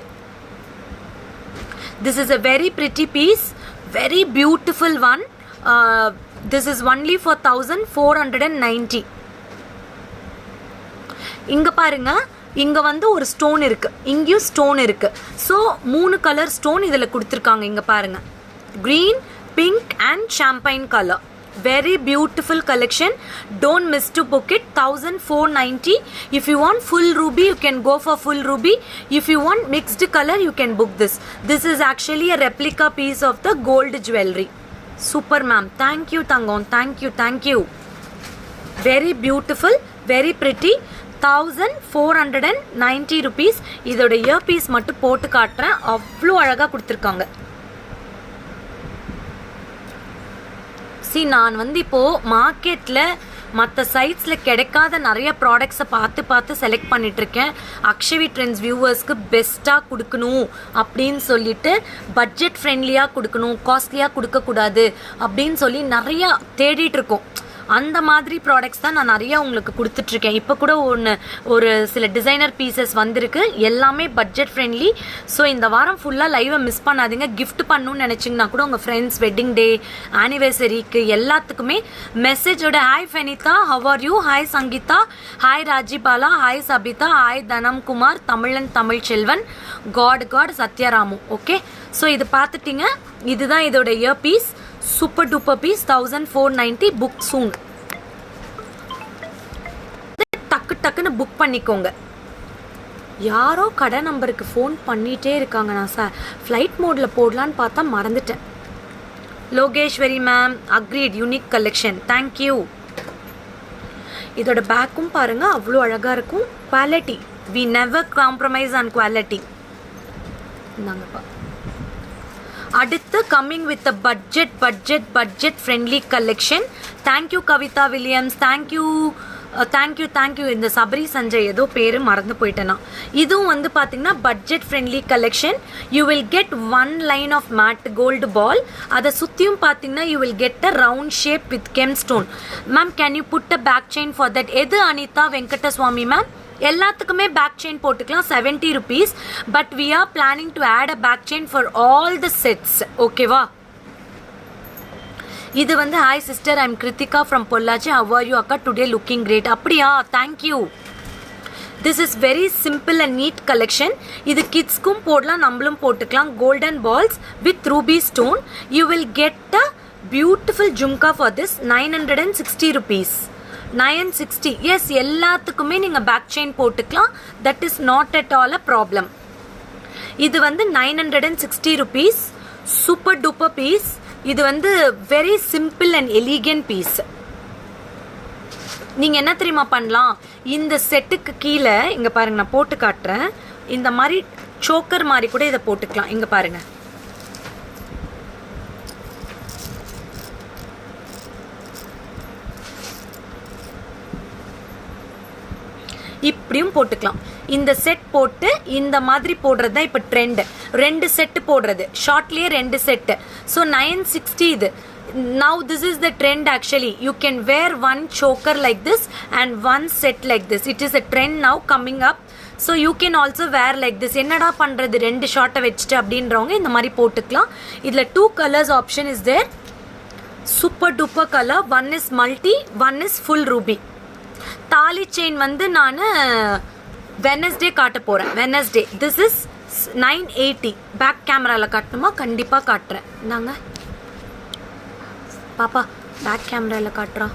This is a very pretty piece, very beautiful one. This is only for 1490. இங்க பாருங்க, இங்க வந்து ஒரு ஸ்டோன் இருக்கு, இங்கேயும் ஸ்டோன் இருக்கு. ஸோ 3 கலர் ஸ்டோன் இதில் கொடுத்துருக்காங்க. இங்க பாருங்க, green, pink and champagne color. Very beautiful collection. Don't miss to book it. 1490. If you want full ruby, you can go for full ruby. If you want mixed color, you can book this. This is actually a replica piece of the gold jewelry. Super ma'am. Thank you Tangam. Thank you. Thank you. Very beautiful. Very pretty. 1490 rupees. இதோட இயர் பீஸ் மட்டும் போட்டு காட்டுறேன். அவ்வளோ அழகா கொடுத்துருக்காங்க. நான் வந்து இப்போ மார்க்கெட்ல மற்ற சைட்ஸில் கிடைக்காத நிறைய ப்ராடக்ட்ஸை பார்த்து செலக்ட் பண்ணிகிட்ருக்கேன். அக்ஷவி ட்ரெண்ட்ஸ் வியூவர்ஸ்க்கு பெஸ்ட்டாக கொடுக்கணும் அப்படின்னு சொல்லிட்டு பட்ஜெட் ஃப்ரெண்ட்லியாக கொடுக்கணும், காஸ்ட்லியாக கொடுக்கக்கூடாது அப்படின்னு சொல்லி நிறையா தேடிட்டுருக்கோம். அந்த மாதிரி ப்ராடக்ட்ஸ் தான் நான் நிறையா உங்களுக்கு கொடுத்துட்ருக்கேன். இப்போ கூட ஒரு சில டிசைனர் பீசஸ் வந்திருக்கு, எல்லாமே பட்ஜெட் ஃப்ரெண்ட்லி. ஸோ இந்த வாரம் ஃபுல்லாக லைவை மிஸ் பண்ணாதீங்க. கிஃப்ட் பண்ணணும்னு நினச்சிங்கன்னா கூட உங்கள் ஃப்ரெண்ட்ஸ் வெட்டிங் டே, ஆனிவர்சரிக்கு எல்லாத்துக்குமே மெசேஜோட hi Fenitha, how are you, hi Sangeetha, hi Rajibala, hi Sabitha, hi Dhanamkumar, Tamilan Tamil Selvan, காட் சத்யாராமு. ஓகே, ஸோ இது பார்த்துட்டிங்க. இதுதான் இதோட ear piece. Super duper piece. 1490. Book soon. டக்குன்னு புக் பண்ணிக்கோங்க. யாரோ கடை நம்பருக்கு ஃபோன் பண்ணிகிட்டே இருக்காங்க. நான் சார் ஃப்ளைட் மோடில் போடலான்னு பார்த்தா மறந்துட்டேன். Logeswari ma'am, agreed. Unique collection. Thank you. இதோட பேக்கும் பாருங்கள், அவ்வளோ அழகாக இருக்கும். Quality, we never compromise on quality. இந்தாங்கப்பா. அடுத்து coming with a budget friendly collection. Thank you Kavitha Williams. Thank you. இந்த சபரி சஞ்சய் ஏதோ பேர் மறந்து போயிட்டேனா. இதுவும் வந்து பார்த்தீங்கன்னா budget friendly collection. You will get 1 line of matte gold ball. அதை சுற்றியும் பார்த்தீங்கன்னா you will get a round shape with gem stone. Ma'am can you put a back chain for that? எது அனிதா வெங்கடசுவாமி மேம்? எல்லாத்துக்குமே பேக் செயின் போட்டுக்கலாம். 70 rupees. But we are planning to add a back chain for all the sets. ஓகேவா? இது வந்து hi sister, I'm Krithika from Pollachi. Have are you அக்கா? Today looking great. அப்படியா? Thank you. This is very simple and neat collection. இது கிட்ஸ்க்கும் போடலாம், நம்மளும் போட்டுக்கலாம். Golden balls with ruby stone. You will get a beautiful jhumka for this. 960 rupees. 960. Yes, எல்லாத்துக்குமே நீங்கள் பேக் செயின் போட்டுக்கலாம். That is not at all a problem. இது வந்து 960 rupees. Super duper piece. இது வந்து very simple and elegant piece. நீங்கள் என்ன தெரியுமா பண்ணலாம்? இந்த செட்டுக்கு கீழே இங்கே பாருங்க, நான் போட்டு காட்டுறேன். இந்த மாதிரி சோக்கர் மாதிரி கூட இதை போட்டுக்கலாம். இங்கே பாருங்க, இப்படியும் போட்டுக்கலாம். இந்த செட் போட்டு இந்த மாதிரி போடுறது தான் இப்போ ட்ரெண்ட். 2 செட்டு போடுறது, ஷார்ட்லேயே 2 செட்டு. ஸோ 960 இது. Now this is the trend actually. You can wear one choker like this and one set like this. It is a trend now coming up. So you can also wear like this. என்னடா பண்ணுறது, 2 ஷார்ட்டை வச்சுட்டு அப்படின்றவங்க இந்த மாதிரி போட்டுக்கலாம். இதில் 2 colors option is there. Super duper color. One is multi, one is full ruby. தாலி செயின் வந்து நான் வெனஸ்டே காட்ட போகிறேன். வெனஸ்டே. This is 980. பேக் கேமராவில் காட்டணுமா? கண்டிப்பாக காட்டுறேன். நாங்க பாப்பா பேக் கேமராவில் காட்டுறா.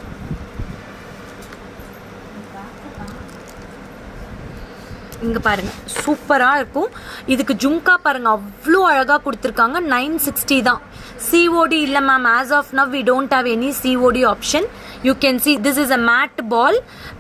இங்கே பாருங்கள், சூப்பராக இருக்கும். இதுக்கு ஜும்கா பாருங்கள், அவ்வளோ அழகாக கொடுத்துருக்காங்க. 960 தான். COD இல்லை ma'am. As of now we don't have any COD option. You can see this is a matte ball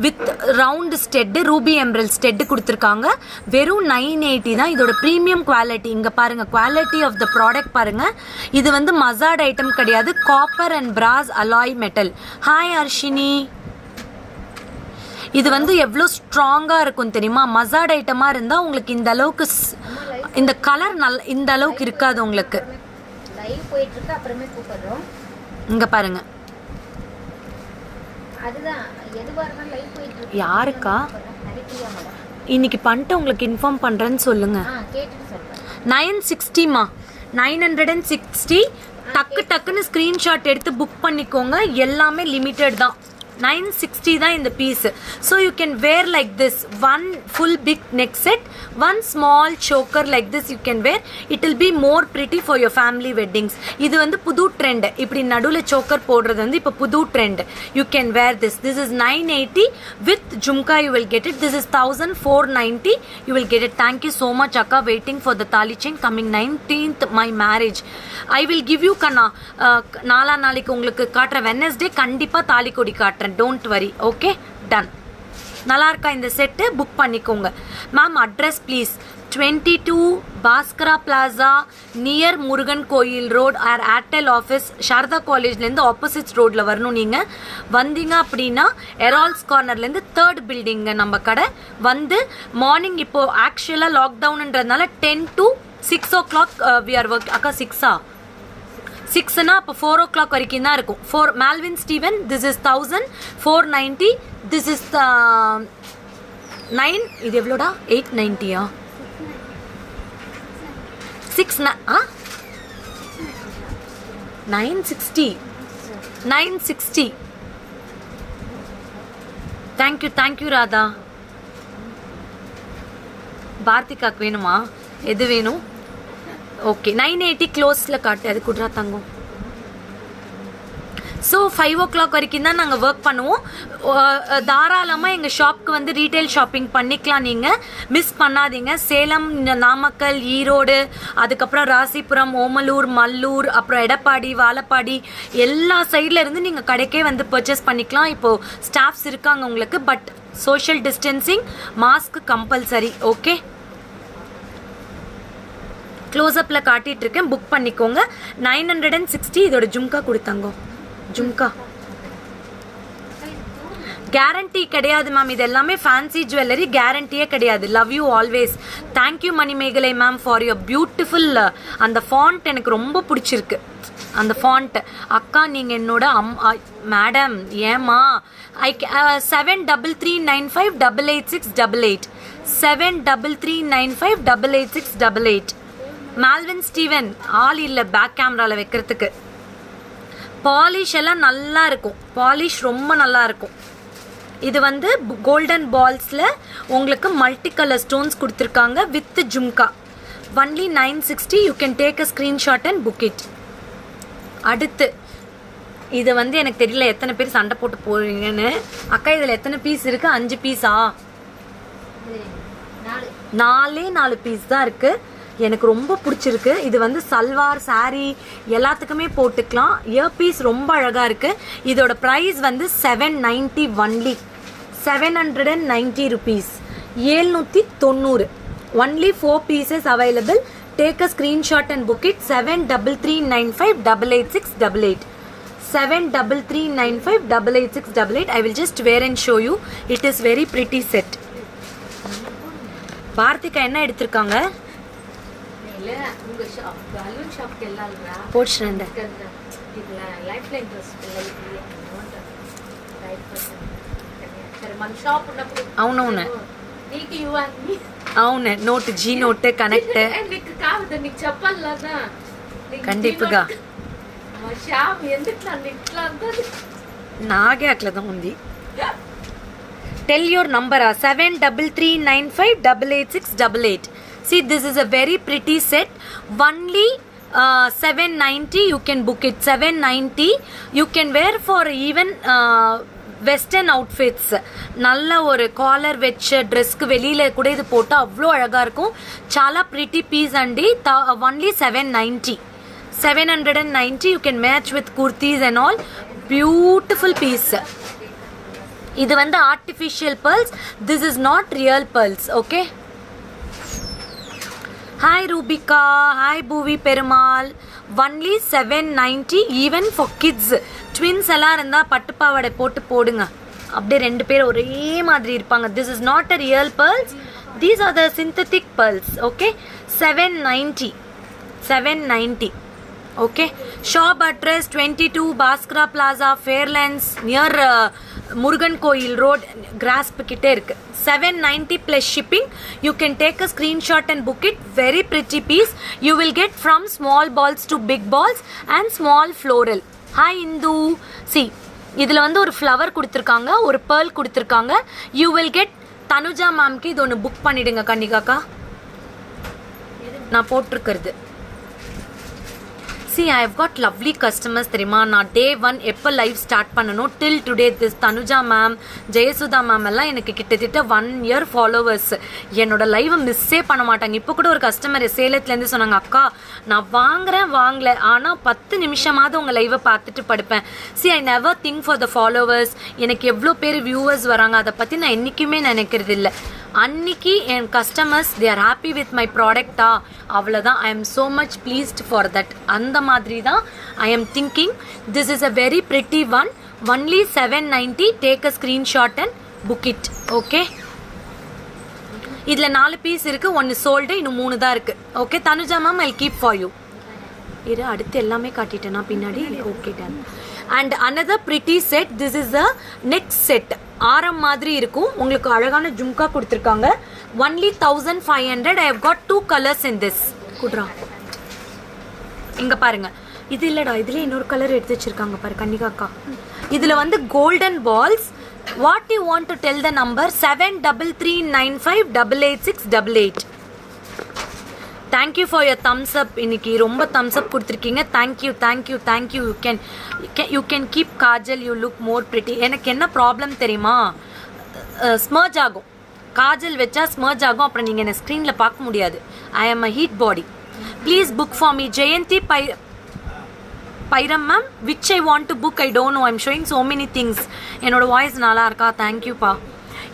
with round stud, ruby emerald stud கொடுத்துருக்காங்க. வெறும் 980 தான். இதோட ப்ரீமியம் குவாலிட்டி இங்கே பாருங்கள். குவாலிட்டி ஆஃப் த ப்ராடக்ட் பாருங்கள். இது வந்து மசாட் ஐட்டம் கிடையாது, copper and brass alloy metal. Hi Arshini. இது வந்து எவ்வளோ ஸ்ட்ராங்காக இருக்கும் தெரியுமா? மசாட் ஐட்டமாக இருந்தால் உங்களுக்கு இந்த அளவுக்கு இந்த கலர் இந்த அளவுக்கு இருக்காது உங்களுக்கு. இங்கே பாருங்கள். யாருக்கா இன்னைக்கு பண்ணிட்டு உங்களுக்கு இன்ஃபார்ம் பண்ணுறேன்னு சொல்லுங்க. 960மா. 960. டக்குன்னு ஸ்க்ரீன்ஷாட் எடுத்து புக் பண்ணிக்கோங்க. எல்லாமே லிமிட்டட் தான். 960 தான் இந்த piece. So you can wear like this. 1 full big neck set one small choker like this you can wear. It will be more pretty for your family weddings. இது வந்து புது ட்ரெண்ட். இப்படி நடுவுல choker போடுறது வந்து இப்ப புது trend. You can wear this. This is 980 with jhumka you will get it. This is 1490 you will get it. Thank you so much akka, waiting for the tali chain coming 19th my marriage. I will give you kanna நாலா நாளைக்கு உங்களுக்கு காட்ற Wednesday கண்டிப்பா தாலி கொடி காட்றேன். Don't worry. Okay, done. நல்லா இருக்கா இந்த செட்டு? புக் பண்ணிக்கோங்க ma'am. Address please. 22 Bhaskara plaza near Murugan கோயில் road or Airtel office, Saradha காலேஜ்லேருந்து ஆப்போசிட் ரோடில் வரணும். நீங்கள் வந்தீங்க அப்படின்னா எரால்ஸ் கார்னர்லேருந்து 3rd பில்டிங்க நம்ம கடை. வந்து மார்னிங் இப்போது ஆக்சுவலாக லாக்டவுனுன்றதுனால 10 to 6 o'clock we are work. அக்கா 6ஆ? 6னா அப்போ 4 o'clock வரைக்கும் தான் இருக்கும். 4 Malvin Steven, this is 1490. This is 9. இது எவ்வளோடா? 890யா? 960. 960. தேங்க்யூ ராதா. பார்த்திகாக்கு வேணுமா? எது வேணும்? ஓகே 980 க்ளோஸில் காட்டு. அது குட்ரா தங்கும். ஸோ 5 o'clock வரைக்கும் தான் நாங்கள் ஒர்க் பண்ணுவோம். தாராளமாக எங்கள் ஷாப்க்கு வந்து ரீட்டைல் ஷாப்பிங் பண்ணிக்கலாம். நீங்கள் மிஸ் பண்ணாதீங்க. சேலம், நாமக்கல், ஈரோடு, அதுக்கப்புறம் ராசிபுரம், ஓமலூர், மல்லூர், அப்புறம் எடப்பாடி, வாழப்பாடி, எல்லா சைடில் இருந்து நீங்கள் கடைக்கே வந்து பர்ச்சேஸ் பண்ணிக்கலாம். இப்போது ஸ்டாஃப்ஸ் இருக்காங்க உங்களுக்கு. But social distancing, mask compulsory. Okay, க்ளோஸ்அப்பில் காட்டிகிட்டு இருக்கேன். புக் பண்ணிக்கோங்க. 960. இதோட ஜும்கா கொடுத்தாங்க. ஜும்கா கேரண்டி கிடையாது மேம். இது எல்லாமே ஃபேன்சி ஜுவல்லரி, கேரண்டியே கிடையாது. Love you always. Thank you Manimegalai ma'am for your beautiful. அந்த ஃபாண்ட் எனக்கு ரொம்ப பிடிச்சிருக்கு. அந்த ஃபாண்ட். அக்கா நீங்கள் என்னோட மேடம் ஏமா? 7339588688. 7339588688. மால்வின் ஸ்டீவன் ஆள் இல்லை பேக் கேமராவில் வைக்கிறதுக்கு. பாலிஷ் எல்லாம் நல்லா இருக்கும். பாலிஷ் ரொம்ப நல்லா இருக்கும். இது வந்து கோல்டன் பால்ஸில் உங்களுக்கு மல்டி கலர் ஸ்டோன்ஸ் கொடுத்துருக்காங்க with jhumka. Only 960. You can take a screenshot and book it. அடுத்து இது வந்து எனக்கு தெரியல எத்தனை பேர் சண்டை போட்டு போறீங்கன்னு. அக்கா இதில் எத்தனை பீஸ் இருக்கு? 5 பீஸா? 4 பீஸ் தான் இருக்கு. எனக்கு ரொம்ப பிடிச்சிருக்கு. இது வந்து சல்வார், சாரீ எல்லாத்துக்குமே போட்டுக்கலாம். இயர் பீஸ் ரொம்ப அழகாக இருக்குது. இதோட ப்ரைஸ் வந்து 790 only. 790 rupees. 790. Only 4 pieces available. Take a screenshot and book it. 7339588688. 7339588688. I will just wear and show you. It is very pretty set. பார்த்திகா என்ன எடுத்திருக்காங்க? అవునవును అవును నోట్ జీ నోట్ కనెక్ట్ కండిపుగా నాగే అట్లా ఉంది. Tell your number 7339588688. See, this is a very pretty set. Only 790. You can book it. 790. You can wear for even western outfits. நல்ல ஒரு காலர் வச்ச ட்ரெஸ்க்கு வெளியில் கூட இது போட்டால் அவ்வளோ அழகாக இருக்கும். చాలా ప్రిటీ పీస్ అండి. only 790. 790. You can match with kurtis and all. Beautiful piece. இது வந்து artificial pearls. This is not real pearls. Okay. Hi Rubika. Hi Bhuvi Perumal. Only 790. Even for kids. Twins எல்லாம் இருந்தால் பட்டுப்பாவடை போட்டு போடுங்க. அப்படியே 2 பேர் ஒரே மாதிரி இருப்பாங்க. This is not a real pearls. These are the synthetic pearls. Okay. 790. 790. Okay. Shop address 22 Bhaskara Plaza, Fairlands, near Murugan Koil Road, Grasp கிட்டே இருக்கு. 790 plus shipping. You can take a screenshot and book it. Very pretty piece. You will get from small balls to big balls and small floral. Hi Indu. See, இதில் வந்து ஒரு ஃப்ளவர் கொடுத்துருக்காங்க, ஒரு pearl கொடுத்துருக்காங்க. You will get தனுஜா மேம்க்கு இது ஒன்று புக் பண்ணிடுங்க கன்னிகாக்கா. நான் போட்டிருக்கிறது. See, I have got lovely customers தெரியுமா. நான் day 1 எப்போ லைவ் ஸ்டார்ட் பண்ணணும் till today this Tanuja ma'am, Jayasudha ma'am எல்லாம் எனக்கு கிட்டத்தட்ட 1 year ஃபாலோவர்ஸ். என்னோட லைவை மிஸ்ஸே பண்ண மாட்டாங்க. இப்போ கூட ஒரு கஸ்டமர் சேலத்துலேருந்து சொன்னாங்க, அக்கா நான் வாங்கல ஆனால் 10 நிமிஷமாவது உங்கள் லைவை பார்த்துட்டு படுப்பேன். See, I never think for the followers. எனக்கு எவ்வளோ பேர் வியூவர்ஸ் வராங்க அதை பற்றி நான் என்றைக்குமே நினைக்கிறது இல்லை. அன்னைக்கு என் customers they are happy with my ப்ராடக்டா, அவ்வளோதான். I am so much pleased for that. அந்த மாதிரி தான் I am thinking. This is a very pretty one, only 790. Take a screenshot and book it. Okay, இதில் 4 பீஸ் இருக்குது, 1 சோல்டு, இன்னும் 3 தான் இருக்குது. Okay Tanuja ma'am, I keep for you. இது அடுத்து எல்லாமே காட்டிட்டேனா பின்னாடி. Okay done. And another pretty set, this is the next set. ஆரம் மாதிரி இருக்கும், உங்களுக்கு அழகான ஜும்கா கொடுத்துருக்காங்க. Only 1500. I have got 2 colors in this. குட்ரா இங்கே பாருங்க, இது இல்லைடா, இதுல இன்னொரு கலர் எடுத்து வச்சிருக்காங்க பாரு கன்னிகாக்கா. இதில் வந்து golden balls. What you want to tell the number? 7339588688. Thank you for your thumbs up. இன்னைக்கு ரொம்ப தம்ஸ் அப் கொடுத்துருக்கீங்க. Thank you. You can keep kajal, you look more pretty. எனக்கு என்ன ப்ராப்ளம் தெரியுமா, ஸ்மர்ஜ் ஆகும். காஜல் வச்சா ஸ்மர்ஜ் ஆகும், அப்புறம் நீங்கள் என்ன ஸ்க்ரீனில் பார்க்க முடியாது. I am a heat body. Please book for me. Jayanthi Bairam ma'am, which I want to book, I don't know. I am showing so many things. என்னோட வாய்ஸ் நல்லா இருக்கா? தேங்க்யூப்பா.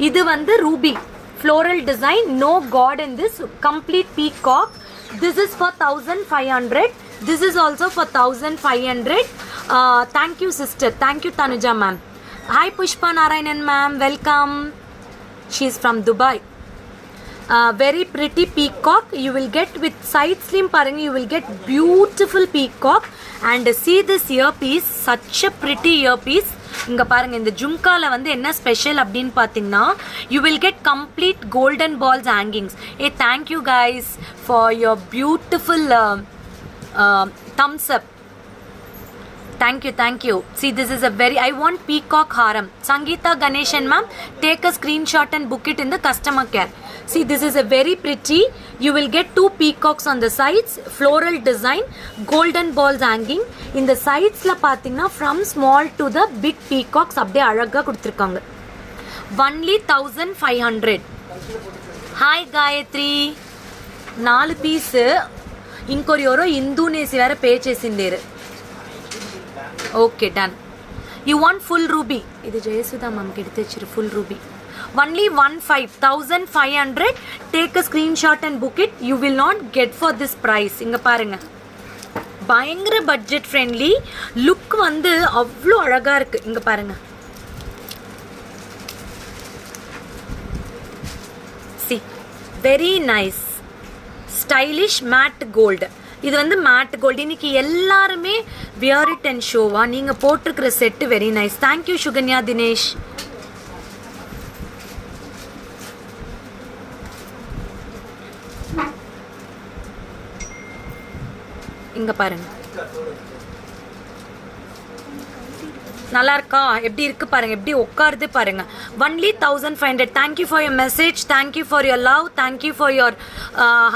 இது வந்து ruby floral design, no god in this, complete peacock. This is for 1500. This is also for 1500. Thank you sister. Thank you Tanuja ma'am. Hi Pushpa Narayanan ma'am, welcome. She is from Dubai. Very pretty peacock. You will get with side slim parang, you will get beautiful peacock. And see this earpiece, such a pretty earpiece. இங்கே பாருங்க, இந்த ஜும்கால வந்து என்ன ஸ்பெஷல் அப்படின்னு பார்த்தீங்கன்னா, you will get complete golden balls hangings. Thank you guys for your beautiful thumbs up. Thank you. See, this is a very, I want peacock haram. Sangeeta Ganeshan ma'am, take a screenshot and book it in the customer care. See, this is a very pretty. You will get 2 peacocks on the sides, floral design, golden balls hanging. In the sides la pathina, from small to the big peacocks அப்படியே அழகா கொடுத்திருக்காங்க. Only 1500. Hi Gayatri. 4 பீஸ். ఇంకొరియoro ఇందోనేసి వేరే పే చేసిందేరు. Okay done. You want full ruby. ఇది జయసుధా మ్యామ్కి ఎడితే full ruby. Only 1500. Take a screenshot and book it. You will not get for this price. இங்க பாருங்க, பயங்கர பட்ஜெட் ஃப்ரெண்ட்லி. லுக் வந்து அவ்வளோ அழகா இருக்கு. இங்க பாருங்க, see, very nice, stylish matte gold. இது வந்து மேட் கோல்டு. இன்னைக்கு எல்லாருமே வியர் இட் அண்ட் ஷோவா. நீங்க போட்டிருக்கிற set very nice. Thank you Sukanya Dinesh. இங்க பாருங்க, நல்லா இருக்கா? எப்படி இருக்கு பாருங்க, எப்படி உட்காருது பாருங்க. Only 1500. Thank you for your message, thank you for your love, thank you for your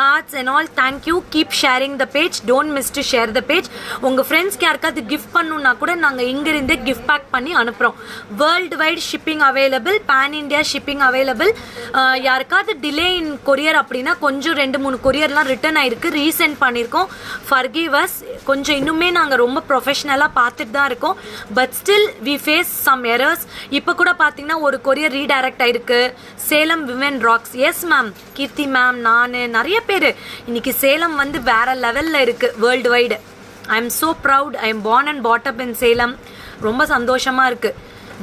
hearts and all. Thank you. Keep sharing the page, don't miss to share the page. உங்கள் ஃப்ரெண்ட்ஸ்க்கு யாருக்காவது கிஃப்ட் பண்ணணுன்னா கூட நாங்கள் இங்கிருந்தே கிஃப்ட் பேக் பண்ணி அனுப்புகிறோம். World wide shipping available, pan India shipping available. யாருக்காவது டிலே இன் கொரியர் அப்படின்னா கொஞ்சம் 2-3 கொரியர்லாம் ரிட்டர்ன் ஆயிருக்கு, ரீசென்ட் பண்ணியிருக்கோம். Forgive us. கொஞ்சம் இன்னுமே நாங்கள் ரொம்ப ப்ரொஃபஷ்னலாக பார்த்துட்டு தான் இருக்கோம். But still we face some errors. இப்போ கூட பார்த்தீங்கன்னா ஒரு கொரியர் ரீடைரக்ட் ஆயிருக்கு. Salem women rocks. Yes ma'am, Keerthi ma'am, நான் நிறைய பேர். இன்னைக்கு சேலம் வந்து வேற லெவலில் இருக்கு world wide. I am so proud. I am born and brought up in Salem. ரொம்ப சந்தோஷமாக இருக்கு.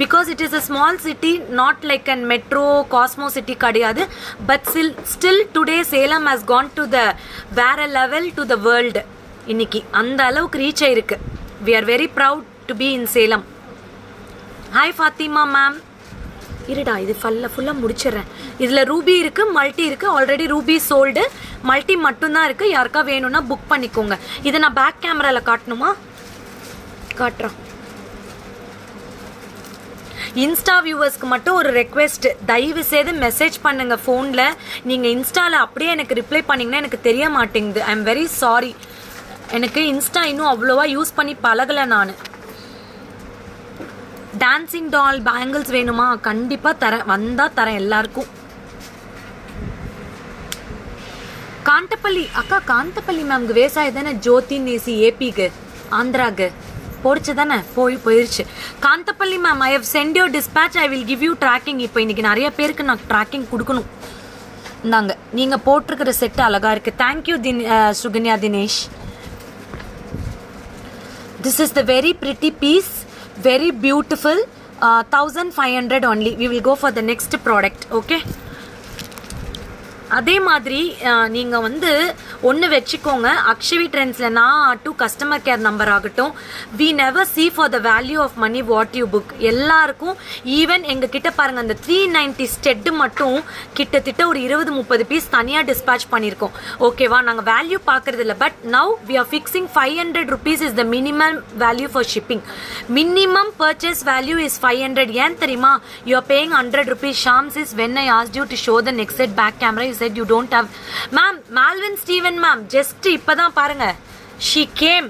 Because it is a small city, not like and metro cosmo city கிடையாது. But still today Salem has gone to the வேற லெவல் டு த வேர்ல்டு. இன்னைக்கு அந்த அளவுக்கு ரீச் ஆயிருக்கு. We are very proud to be in Salem. Hi Fathima ma'am. இருடா, இது ஃபுல்லாக முடிச்சிடுறேன். இதில் ரூபி இருக்குது, மல்டி இருக்குது. ஆல்ரெடி ரூபி சோல்டு, மல்டி மட்டும்தான் இருக்குது. யாருக்கா வேணும்னா புக் பண்ணிக்கோங்க. இதை நான் பேக் கேமராவில் காட்டணுமா? காட்டுறேன். இன்ஸ்டா வியூவர்ஸ்க்கு மட்டும் ஒரு ரெக்வெஸ்ட், தயவு செய்து மெசேஜ் பண்ணுங்க ஃபோனில். நீங்கள் இன்ஸ்டாவில் அப்படியே எனக்கு ரிப்ளை பண்ணிங்கன்னா எனக்கு தெரிய மாட்டேங்குது. I am very sorry. எனக்கு இன்ஸ்டா இன்னும் அவ்வளோவா யூஸ் பண்ணி பழகலை நான். டான்சிங் டால் பேங்கிள்ஸ் வேணுமா? கண்டிப்பாக தரேன், வந்தால் தரேன் எல்லாருக்கும். காந்தப்பள்ளி அக்கா, காந்தப்பள்ளி மேம்க்கு விவசாயம் தானே ஜோதி நேசி ஏபிக்கு ஆந்திராக்கு போடுச்சு தானே, போயிடுச்சு. Kanthapalli ma'am, I have sent your dispatch, I will give you tracking. இப்போ இன்னைக்கு நிறைய பேருக்கு நான் ட்ராக்கிங் கொடுக்கணும். இந்தாங்க, நீங்கள் போட்டிருக்கிற செட்டு அழகாக இருக்குது. Thank you Sukanya Dinesh. This is the very pretty piece, very beautiful. 1500 only. We will go for the next product. Okay. அதே மாதிரி நீங்கள் வந்து ஒன்று வச்சுக்கோங்க, அக்ஷவி ட்ரெண்ட்ஸில் நான் டு கஸ்டமர் கேர் நம்பர் ஆகட்டும், we never see for the value of money what you book. எல்லாருக்கும் ஈவன் எங்கள் கிட்ட பாருங்கள், அந்த 390 ஸ்டெட்டு மட்டும் கிட்டத்தட்ட ஒரு 20-30 பீஸ் தனியாக டிஸ்பேச் பண்ணியிருக்கோம். ஓகேவா, நாங்கள் வேல்யூ பார்க்குறது இல்லை. But now we are fixing 500 rupees is the minimum value for shipping. Minimum purchase value is 500. ஏன் தெரியுமா? You are paying 100 rupees. Shams is when I ask you to show the next set back camera, you said you don't have. Ma'am, Malvin Steven ma'am just இப்பதான் பாருங்க, she came.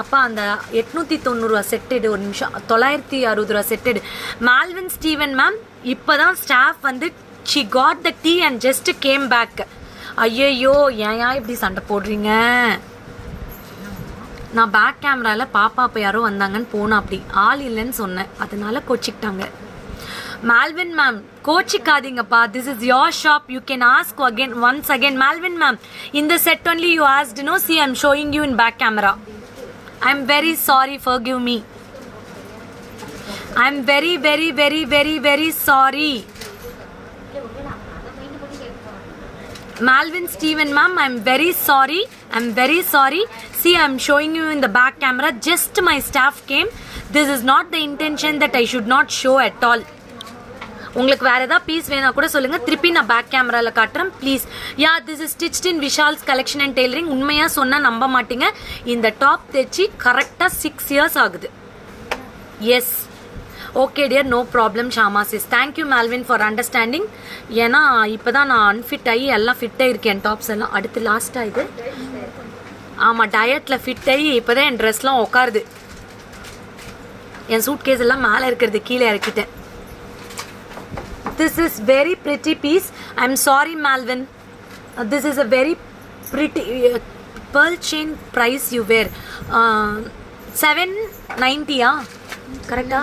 அப்பா அந்த 890 ரூபா செட்டடு, ஒரு நிமிஷம், 960 ரூபா செட்டடு. மால்வின் ஸ்டீவன் மேம் இப்பதான் ஸ்டாஃப் வந்து she got the tea and just came back. ஐயோ, ஏன் இப்படி சண்டை போடுறீங்க? நான் பேக் கேமரால பாப்பா அப்போ யாரோ வந்தாங்கன்னு போனா, அப்படி ஆள் இல்லைன்னு சொன்னேன், அதனால கோச்சிக்கிட்டாங்க. Malvin ma'am, கோச்சிக்காதீங்கப்பா, this is your shop, you can ask again once again. Malvin ma'am, in the set only you asked, no, see I'm showing you in back camera. I'm very sorry, forgive me. I'm very very very very very sorry. Malvin Steven ma'am, I'm very sorry. I'm very sorry. See, I'm showing you in the back camera. Just my staff came. This is not the intention that I should not show at all. உங்களுக்கு வேறு ஏதாவது பீஸ் வேணா கூட சொல்லுங்கள், திருப்பி நான் பேக் கேமராவில் காட்டுறேன் please. Yeah, this is stitched in Vishal's collection and tailoring. உண்மையாக சொன்னால் நம்ப மாட்டீங்க, இந்த டாப் தைச்சி கரெக்டாக 6 years ஆகுது. Yes, okay dear, no problem Shama sis. Thank you Melvin for understanding. ஏன்னா இப்போ தான் நான் அன்ஃபிட் ஆகி எல்லாம் ஃபிட் ஆகிருக்கேன், டாப்ஸ் எல்லாம். அடுத்து லாஸ்ட்டாக இது, ஆமாம், டயட்டில் ஃபிட் ஆகி இப்போ தான் என் ட்ரெஸ்லாம் உட்காருது. என் சூட் கேஸ் எல்லாம் மேலே இருக்கிறது கீழே இறக்கிட்டேன். This is very pretty piece. I'm sorry Malvin. This is a very pretty pearl chain. Price you wear 790. Correct?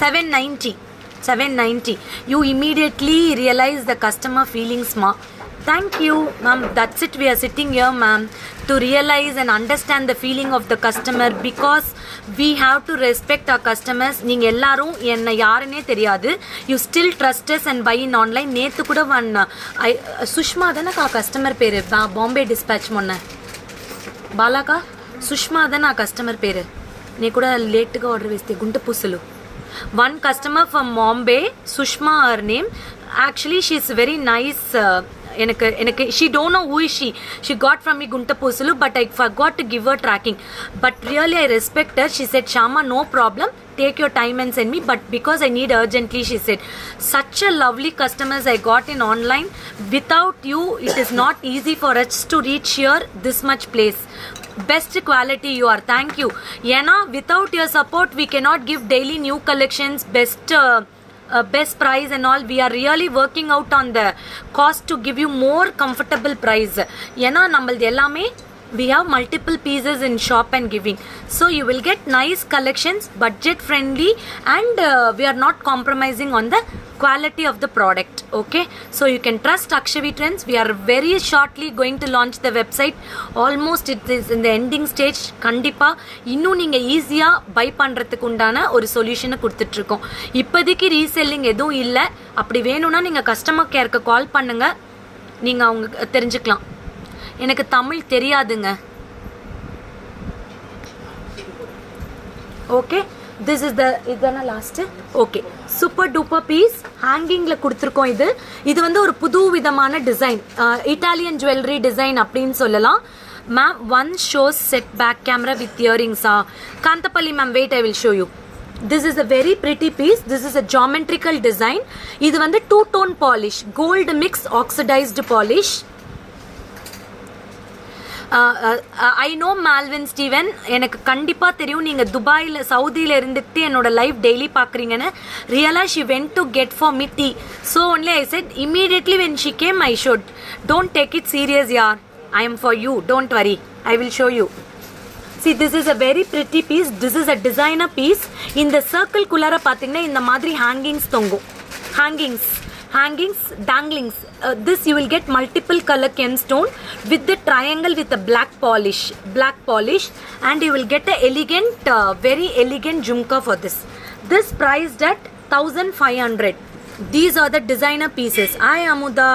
790. You immediately realize the customer feelings, ma. Thank you ma'am. That's it. We are sitting here ma'am to realize and understand the feeling of the customer, because we have to respect our customers. நீங்க எல்லாரும் என்ன யாருன்னே தெரியாது, you still trust us and buy in online. நேத்து கூட சுஷ்மா தானக்கா கஸ்டமர் பேரு, பாம்பே டிஸ்பேச் మొన్న బాలాకా సుష్మా దానా కస్టమర్ పేరు. నే కూడా లేట్గా ఆర్డర్ వేస్తే గుంట పూసలు. One customer from Bombay, Sushma her name. Actually she is very nice. எனக்கு she don't know who is she got from me Gunta Pusulu, but I forgot to give her tracking. But really I respect her. She said, Shama, no problem, take your time and send me, but because I need urgently, she said. Such a lovely customers I got in online. Without you it is not easy for us to reach here this much place. Best quality you are. Thank you. Yana, without your support we cannot give daily new collections, best price and all. We are really working out on the cost to give you more comfortable price. ஏன்னா நம்மளது எல்லாமே we have multiple pieces in shop and giving, so you will get nice collections, budget friendly, and we are not compromising on the quality of the product. Okay, so you can trust Akshavi Trends. We are very shortly going to launch the website. Almost it is in the ending stage. கண்டிப்பா இன்னும் நீங்க ஈஸியா பை பண்றதுக்கு உண்டான ஒரு சொல்யூஷனை கொடுத்துட்டு இருக்கோம். இப்போதைக்கு ரீசெல்லிங் எதுவும் இல்லை. அப்படி வேணும்னா நீங்க கஸ்டமர் கேருக்கு கால் பண்ணுங்க, நீங்க அவங்க தெரிஞ்சுக்கலாம். எனக்கு தமிழ் தெரியாதுங்க. ஓகே, திஸ் இஸ் த இதுதான last. Okay, super duper piece ஹேங்கிங்கில் கொடுத்துருக்கோம். இது வந்து ஒரு புது விதமான டிசைன், இட்டாலியன் ஜுவல்லரி டிசைன் அப்படின்னு சொல்லலாம். Ma'am, one shows set back camera with இயரிங்ஸா? Kanthapalli ma'am, wait, I will show you. This is a very pretty piece. This is a geometrical design. இது வந்து 2-tone polish, gold mix oxidized polish. I know Malvin Steven, எனக்கு கண்டிப்பா தெரியும் நீங்க துபாயில சவுதியில இருந்துட்டு என்னோட லைவ் டெய்லி பாக்குறீங்கன்னு. Reala she went to get for me tea. So only I said immediately when she came I showed. Don't take it serious yaar. I am for you. Don't worry. I will show you. See, this is a very pretty piece. This is a designer piece. In the circle குள்ளார பாத்தீங்கன்னா இந்த மாதிரி hangings தொங்கும். Hangings, danglings. This you will get multiple color gemstone with the triangle with a black polish, and you will get a elegant, very elegant jhumka for this. This priced at 1500. These are the designer pieces. Hi Amuda.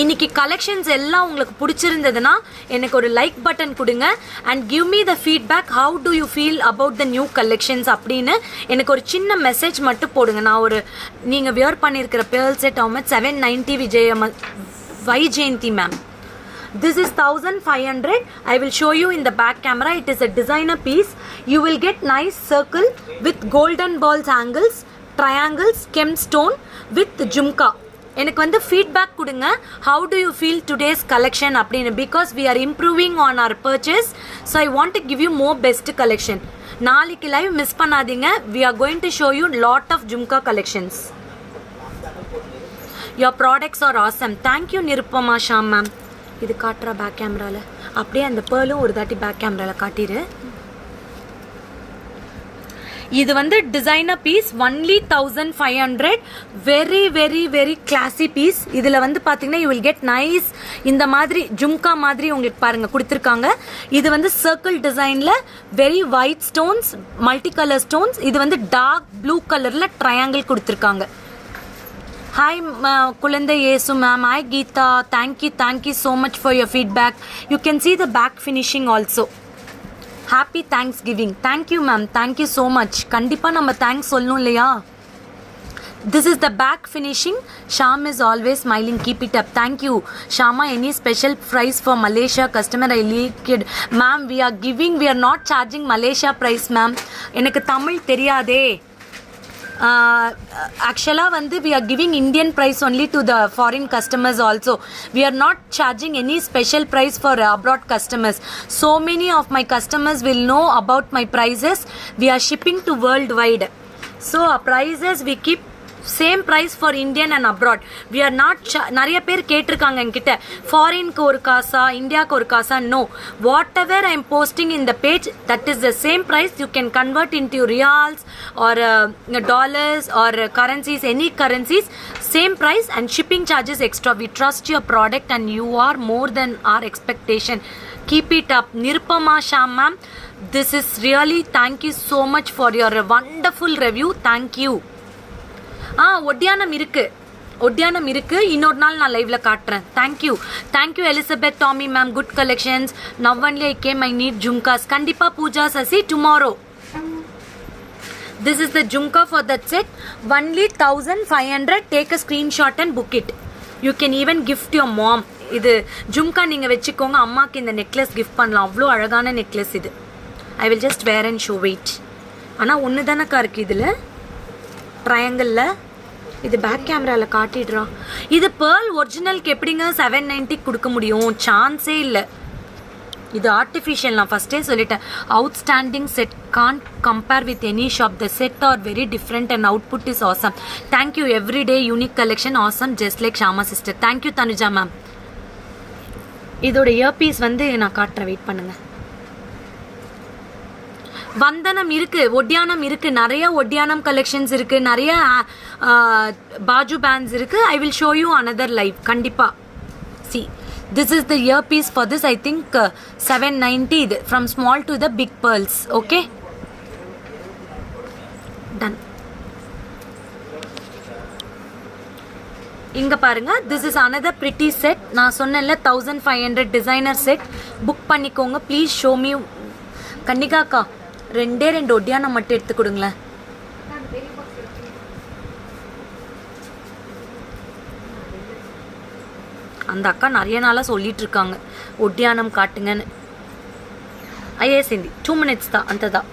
இன்னைக்கு கலெக்ஷன்ஸ் எல்லாம் உங்களுக்கு பிடிச்சிருந்ததுன்னா எனக்கு ஒரு லைக் பட்டன் கொடுங்க and give me the feedback how to you feel about the new collections அப்படின்னு எனக்கு ஒரு சின்ன மெசேஜ் மட்டும் போடுங்க. நான் ஒரு நீங்கள் வியர் பண்ணியிருக்கிற பேர்ல் செட் ஆமாம் 790 Vyjayanthi ma'am. This is 1500. I will show you in the back camera. It is a designer piece. You will get nice circle with golden balls angles, triangles, gemstone with jhumka. எனக்கு வந்து ஃபீட்பேக் கொடுங்க how to you feel today's collection அப்படின்னு. Because we are improving on our purchase. So I want to give you more best collection. நாளைக்கு லைவ் மிஸ் பண்ணாதீங்க. We are going to show you lot of jhumka collections. Your products are awesome. Thank you Nirupama Sham ma'am. இது காட்டுறா பேக் கேமராவில். அப்படியே அந்த பேர்லும் ஒரு தாட்டி பேக் கேமராவில் காட்டிடு. இது வந்து designer piece only 1500. Very very very classy piece. இதில் வந்து பார்த்தீங்கன்னா யூ வில் கெட் நைஸ் இந்த மாதிரி ஜும்கா மாதிரி உங்களுக்கு பாருங்கள் கொடுத்துருக்காங்க. இது வந்து சர்க்கிள் டிசைனில் very white stones, multi colour stones. இது வந்து டார்க் ப்ளூ கலரில் ட்ரையாங்கிள் கொடுத்துருக்காங்க. Hi Kuzhanthai Yesu ma'am. Hi Geetha. Thank you so much for your feedback. You can see the back finishing also. Happy Thanksgiving. Thank you ma'am. Thank you so much. கண்டிப்பாக நம்ம தேங்க்ஸ் சொல்லணும் இல்லையா. This is the back finishing. Sham is always smiling. Keep it up. Thank you Shama. Any special price for Malaysia customer I leaked ma'am. We are not charging Malaysia price ma'am. எனக்கு தமிழ் தெரியாதே. actually வந்து we are giving Indian price only to the foreign customers also. We are not charging any special price for abroad customers. So many of my customers will know about my prices. We are shipping to worldwide. So our prices we keep same price for Indian and abroad. We are not நிறைய பேர் கேட்டிருக்காங்க என்கிட்ட ஃபாரின்க்கு ஒரு காசா இந்தியாவுக்கு ஒரு காசா. No, whatever I am posting in the page that is the same price. You can convert into reals or dollars or currencies, any currencies, same price, and shipping charges extra. We trust your product and you are more than our expectation. Keep it up. Nirupama Sham ma'am, this is really thank you so much for your wonderful review. Thank you. ஒட்டியானம் இருக்கு. இன்னொரு நாள் நான் லைவ்ல காட்டுறேன். Thank you Elizabeth Tommy ma'am. Good collections. Now only I came. I need jhumkas. கண்டிப்பா Pooja Sasi tomorrow. This is the jhumka for that set. Only 1500. Take a screenshot and book it. You can even gift your mom. இது ஜும்கா நீங்கள் வச்சுக்கோங்க. அம்மாவுக்கு இந்த நெக்லஸ் கிஃப்ட் பண்ணலாம். அவ்வளோ அழகான நெக்லஸ் இது. I will just wear and show wait. ஆனால் ஒன்று தானக்கா இருக்குது இதில் ட்ரையாங்கிளில். இது பேக் கேமராவில் காட்டிடுறா. இது பேர்ல் ஒரிஜினலுக்கு எப்படிங்க 790 கொடுக்க முடியும்? சான்ஸே இல்லை. இது ஆர்டிஃபிஷியல். நான் ஃபஸ்ட்டே சொல்லிட்டேன். Outstanding set. Can't compare with any shop. The set are very different and output is awesome. Thank you. Everyday unique collection awesome just like Shama sister. Thank you Thanuja ma'am. இதோட இயர்பீஸ் வந்து நான் காட்டுறேன். வெயிட் பண்ணுங்கள். வந்தனம் இருக்கு, ஒட்டியானம் இருக்கு. நிறைய ஒட்டியானம் கலெக்ஷன்ஸ் இருக்கு. நிறைய பாஜு பேண்ட்ஸ் இருக்கு. I will show you another live கண்டிப்பா. See this is the ear piece for this. I think 790. இது from small to the big pearls. Okay done. இங்க பாருங்க. This is another pretty set. நான் சொன்னேன்ல 1500 டிசைனர் செட். புக் பண்ணிக்கோங்க ப்ளீஸ். ஷோ மீ கன்னிகாக்கா. 2 ஒட்டியானம் மட்டும் எடுத்து கொடுங்களேன். அந்த அக்கா நிறைய நாளாக சொல்லிட்டு இருக்காங்க ஒட்டியானம் காட்டுங்கன்னு. ஐயே சிந்தி 2 minutes தான். அந்த தான்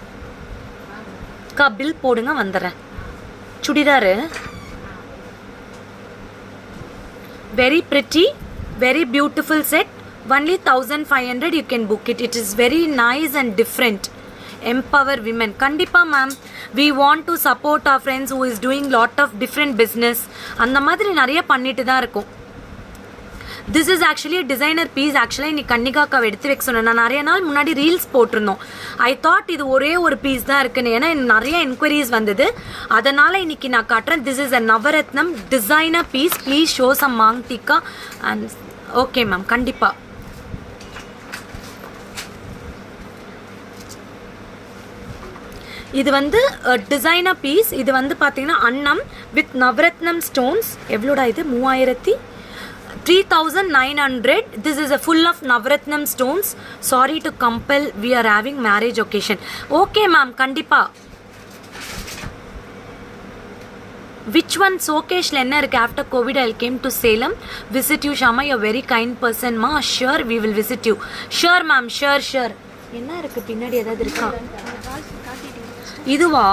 அக்கா பில் போடுங்க வந்துடுறேன். Churidar very pretty, very beautiful set, only 1500 you can book it. It is very nice and different. Empower women. Kandipa ma'am, we want to support our friends who is doing lot of different business. அந்த மாதிரி நிறைய பண்ணிட்டு தான் இருக்கும். This is actually a designer piece. Actually இன்னைக்கு கன்னிகாக்காவை எடுத்து வைக்க சொன்னேன். நான் நிறைய நாள் முன்னாடி ரீல்ஸ் போட்டிருந்தோம். ஐ தாட் இது ஒரே ஒரு பீஸ் தான் இருக்குன்னு, ஏன்னா நிறைய என்கொயரிஸ் வந்தது, அதனால இன்னைக்கு நான் காட்டுறேன். This is a navaratnam designer piece. Please show some mangtikka and okay ma'am, கண்டிப்பா. இது வந்து டிசைனர் பீஸ். இது வந்து பார்த்தீங்கன்னா அன்னம் வித் நவரத்னம் ஸ்டோன்ஸ். எவ்வளோடா இது? 3900. This is a full of Navaratnam stones. Sorry to compel, we are having marriage occasion. Okay ma'am, kandipa. Which one Sokesh lenna irukku? After COVID I came to Salem, visit you Shama. You are very kind person ma. Sure we will visit you. Sure ma'am, sure. என்ன இருக்கு பின்னாடி? ஏதாவது இருக்கா? இதுவா?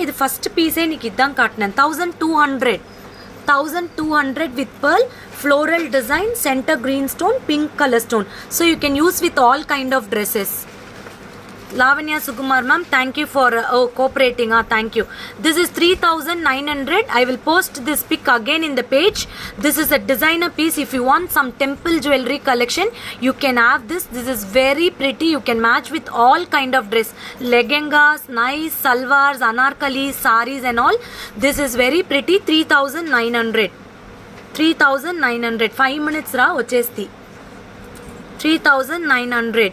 இது ஃபர்ஸ்ட் பீஸே இன்னைக்கு இதான் காட்டினேன். 1200 with pearl, floral design, center green stone, pink color stone. So you can use with all kind of dresses. Lavanya Sukumar ma'am, thank you for cooperating. Thank you. This is 3900. I will post this pic again in the page. This is a designer piece. If you want some temple jewelry collection, you can have this. This is very pretty. You can match with all kind of dress, lehengas, nice salwars, anarkalis, saris and all. This is very pretty. 3900. 5 minutes ra vachesti. 3900.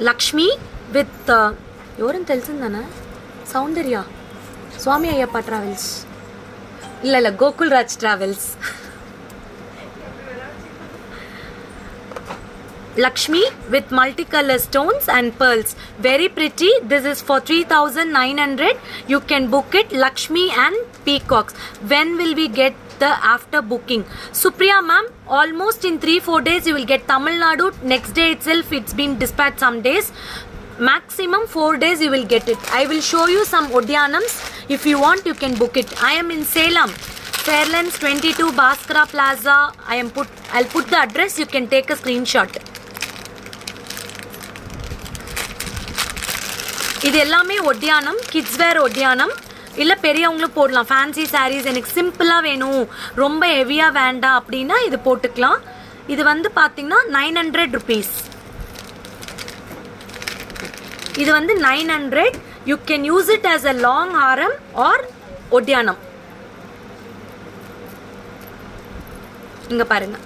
Lakshmi with ఎవరని తెలిసిందనా? సౌందర్య స్వామి అయ్యప్ప ట్రావెల్స్. இல்ல Gokul Raj travels. Lakshmi with multicolor stones and pearls. Very pretty. This is for 3900. You can book it. Lakshmi and peacocks. When will we get the after booking? Supriya ma'am, almost in 3-4 days you will get Tamil Nadu. Next day itself it's been dispatched some days. Maximum 4 days you will get it. I will show you some Odyanams. If you want you can book it. I am in Salem. Fairlands 22 Bhaskara Plaza. I'll put the address. You can take a screenshot. இது எல்லாமே ஒட்டியானம், கிட்ஸ் வேர் ஒட்டியானம். இல்லை பெரியவங்களும் போடலாம். ஃபேன்சி சாரீஸ் எனக்கு சிம்பிளாக வேணும், ரொம்ப ஹெவியாக வேண்டாம் அப்படின்னா இது போட்டுக்கலாம். இது வந்து பார்த்தீங்கன்னா 900 rupees. இது வந்து 900. You can use it as a long Haram R ஒட்டியானம். இங்கே பாருங்கள்,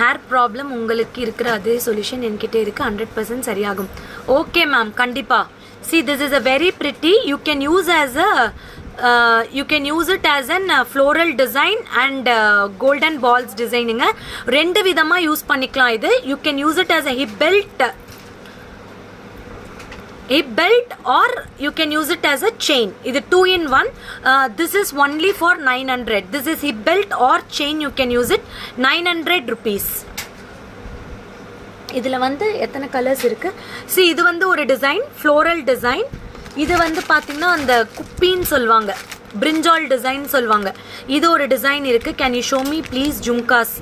ஹேர் ப்ராப்ளம் உங்களுக்கு இருக்கிற அதே சொல்யூஷன் என்கிட்ட இருக்குது. 100% சரியாகும். ஓகே மேம், கண்டிப்பாக. See, this is a very pretty. You can use it as an floral design and golden balls designing. ரெண்டு விதமா யூஸ் பண்ணிக்கலாம் இது. You can use it as a hip belt or you can use it as a chain. இது 2 in 1. This is only for 900. This is hip belt or chain. You can use it. 900 rupees. இதில் வந்து எத்தனை கலர்ஸ் இருக்குது? சி, இது வந்து ஒரு டிசைன், ஃப்ளோரல் டிசைன். இது வந்து பார்த்திங்கன்னா அந்த குப்பின்னு சொல்லுவாங்க, பிரிஞ்சால் டிசைன் சொல்லுவாங்க. இது ஒரு டிசைன் இருக்குது. Can you show me please? Jhumkas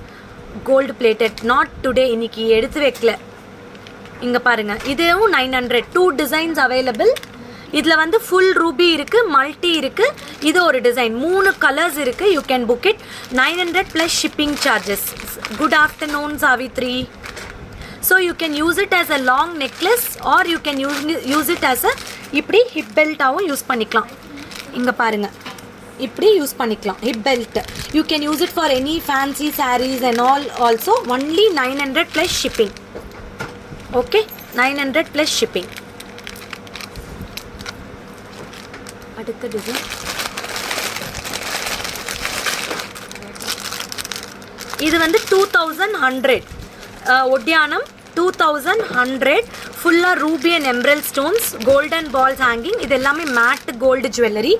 gold plated. Not today, இன்னைக்கு எடுத்து வைக்கல. இங்கே பாருங்கள், இதுவும் 900. 2 டிசைன்ஸ் அவைலபிள். இதில் வந்து ஃபுல் ரூபி இருக்குது, மல்டி இருக்குது. இது ஒரு டிசைன், 3 கலர்ஸ் இருக்குது. You can book it. 900 plus shipping charges. Good afternoon Savitri. So you can use it as a long necklace or you can use it as a இப்படி hip belt ஆவும் யூஸ் பண்ணிக்கலாம். இங்க பாருங்க, இப்படி யூஸ் பண்ணிக்கலாம் hip belt. You can use it for any fancy sarees and all also. Only 900 plus shipping. Okay, 900 plus shipping. அடுத்த டிசைன் இது வந்து 2100. ஒட்டியானம் 2100. ஃபுல்லாக ruby and emerald stones, golden balls hanging. இது எல்லாமே மேட் கோல்டு ஜுவல்லரி.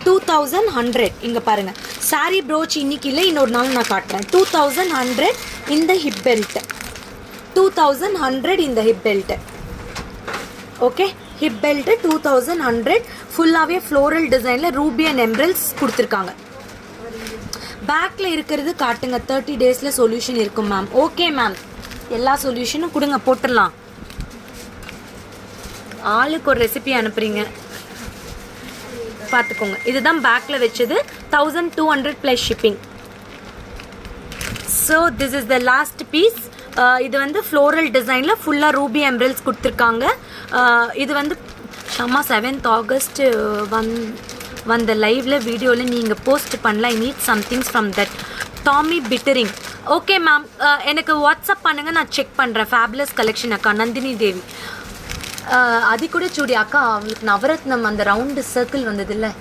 2100. இங்கே பாருங்கள், சாரி ப்ரோச் இன்னைக்கு இல்லை, இன்னொரு நாள் நான் காட்டுறேன். 2100 இந்த ஹிப் பெல்ட். 2100 இந்த hip belt. Okay. Hip belt 2100 ஃபுல்லாவே ஃப்ளோரல் டிசைன்ல ரூபி அண்ட் எம்ரல்ஸ் கொடுத்துருக்காங்க. பேக்ல இருக்கிறது காட்டுங்க. 30 டேஸ்ல சொல்யூஷன் இருக்கும் மேம். ஓகே மேம், எல்லா சொல்யூஷனும் கொடுங்க, போட்டுடலாம். ஆளுக்கு ஒரு ரெசிபி அனுப்புறீங்க, பார்த்துக்கோங்க. இதுதான் பேக்கில் வச்சது. 1200 plus shipping. So this is the last piece. இது வந்து ஃப்ளோரல் டிசைனில் ஃபுல்லாக ரூபி எம்ரல்ஸ் கொடுத்துருக்காங்க. இது வந்து ஷம்மா 7th August வந்த லைவில் வீடியோவில் நீங்கள் போஸ்ட் பண்ணல. I need somethings from that. Tommy பிட்டரிங். ஓகே மேம், எனக்கு வாட்ஸ்அப் பண்ணுங்கள், நான் செக் பண்ணுறேன். ஃபேபுலஸ் கலெக்ஷன் அக்கா. நந்தினி தேவி. அது கூட சூடி அக்கா, அவங்களுக்கு நவரத்னம் அந்த ரவுண்டு சர்க்கிள் வந்தது இல்லை,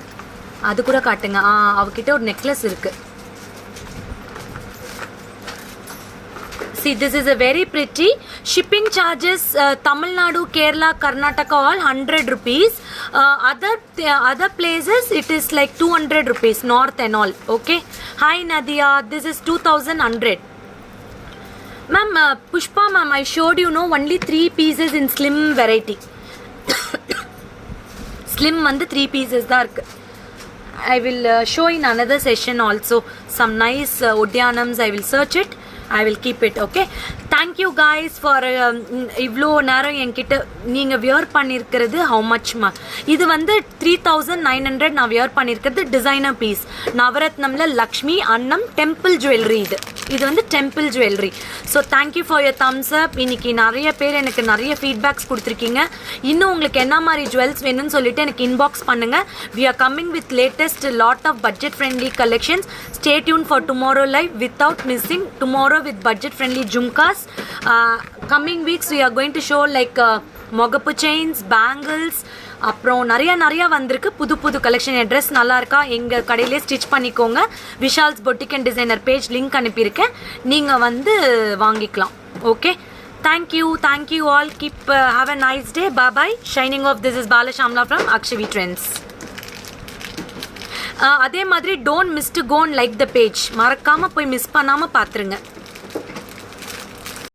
அது கூட காட்டுங்க. அவகிட்ட ஒரு நெக்லஸ் இருக்கு. See, this is a very pretty. Shipping charges Tamil Nadu, Kerala, Karnataka all 100 rupees. Other places it is like 200 rupees, north and all. Okay. Hi Nadia, this is 2100. Ma'am, Pushpa ma'am, I showed you only 3 pieces in slim variety. Slim வந்து 3 pieces தான் இருக்கு. I will show in another session also some nice Udyanams. I will search it. I will keep it. Okay. Thank you guys for இவ்வளோ நேரம் என்கிட்ட நீங்கள் வியர் பண்ணியிருக்கிறது. ஹவு மச்மா? இது வந்து 3900 நான் வியர் பண்ணியிருக்கிறது. Designer piece. நவரத்னமில் லக்ஷ்மி அன்னம் டெம்பிள் ஜுவல்லரி. இது வந்து temple jewellery. So thank you for your thumbs up. இன்னைக்கு நிறைய பேர் எனக்கு நிறைய ஃபீட்பேக்ஸ் கொடுத்துருக்கீங்க. இன்னும் உங்களுக்கு என்ன மாதிரி ஜுவல்ஸ் வேணும்னு சொல்லிட்டு எனக்கு இன்பாக்ஸ் பண்ணுங்கள். We are coming with latest lot of budget friendly collections. Stay tuned for tomorrow live without missing tomorrow with budget friendly jhumkas. Coming weeks we are going to show like mogapu chains, bangles, அப்புறம் நிறைய வந்திருக்கு. புது கலெக்ஷன். ட்ரெஸ் நல்லா இருக்கா எங்கள் கடையிலே ஸ்டிச் பண்ணிக்கோங்க. Vishal's boutique and designer page link அனுப்பியிருக்கேன், நீங்கள் வந்து வாங்கிக்கலாம். Okay. Thank you all. Keep have a nice day. Bye. Signing off. This is Balashamla from Akshavi trends. அதே மாதிரி don't miss to go and like the page. மறக்காமல் போய் மிஸ் பண்ணாமல் பார்த்துருங்க.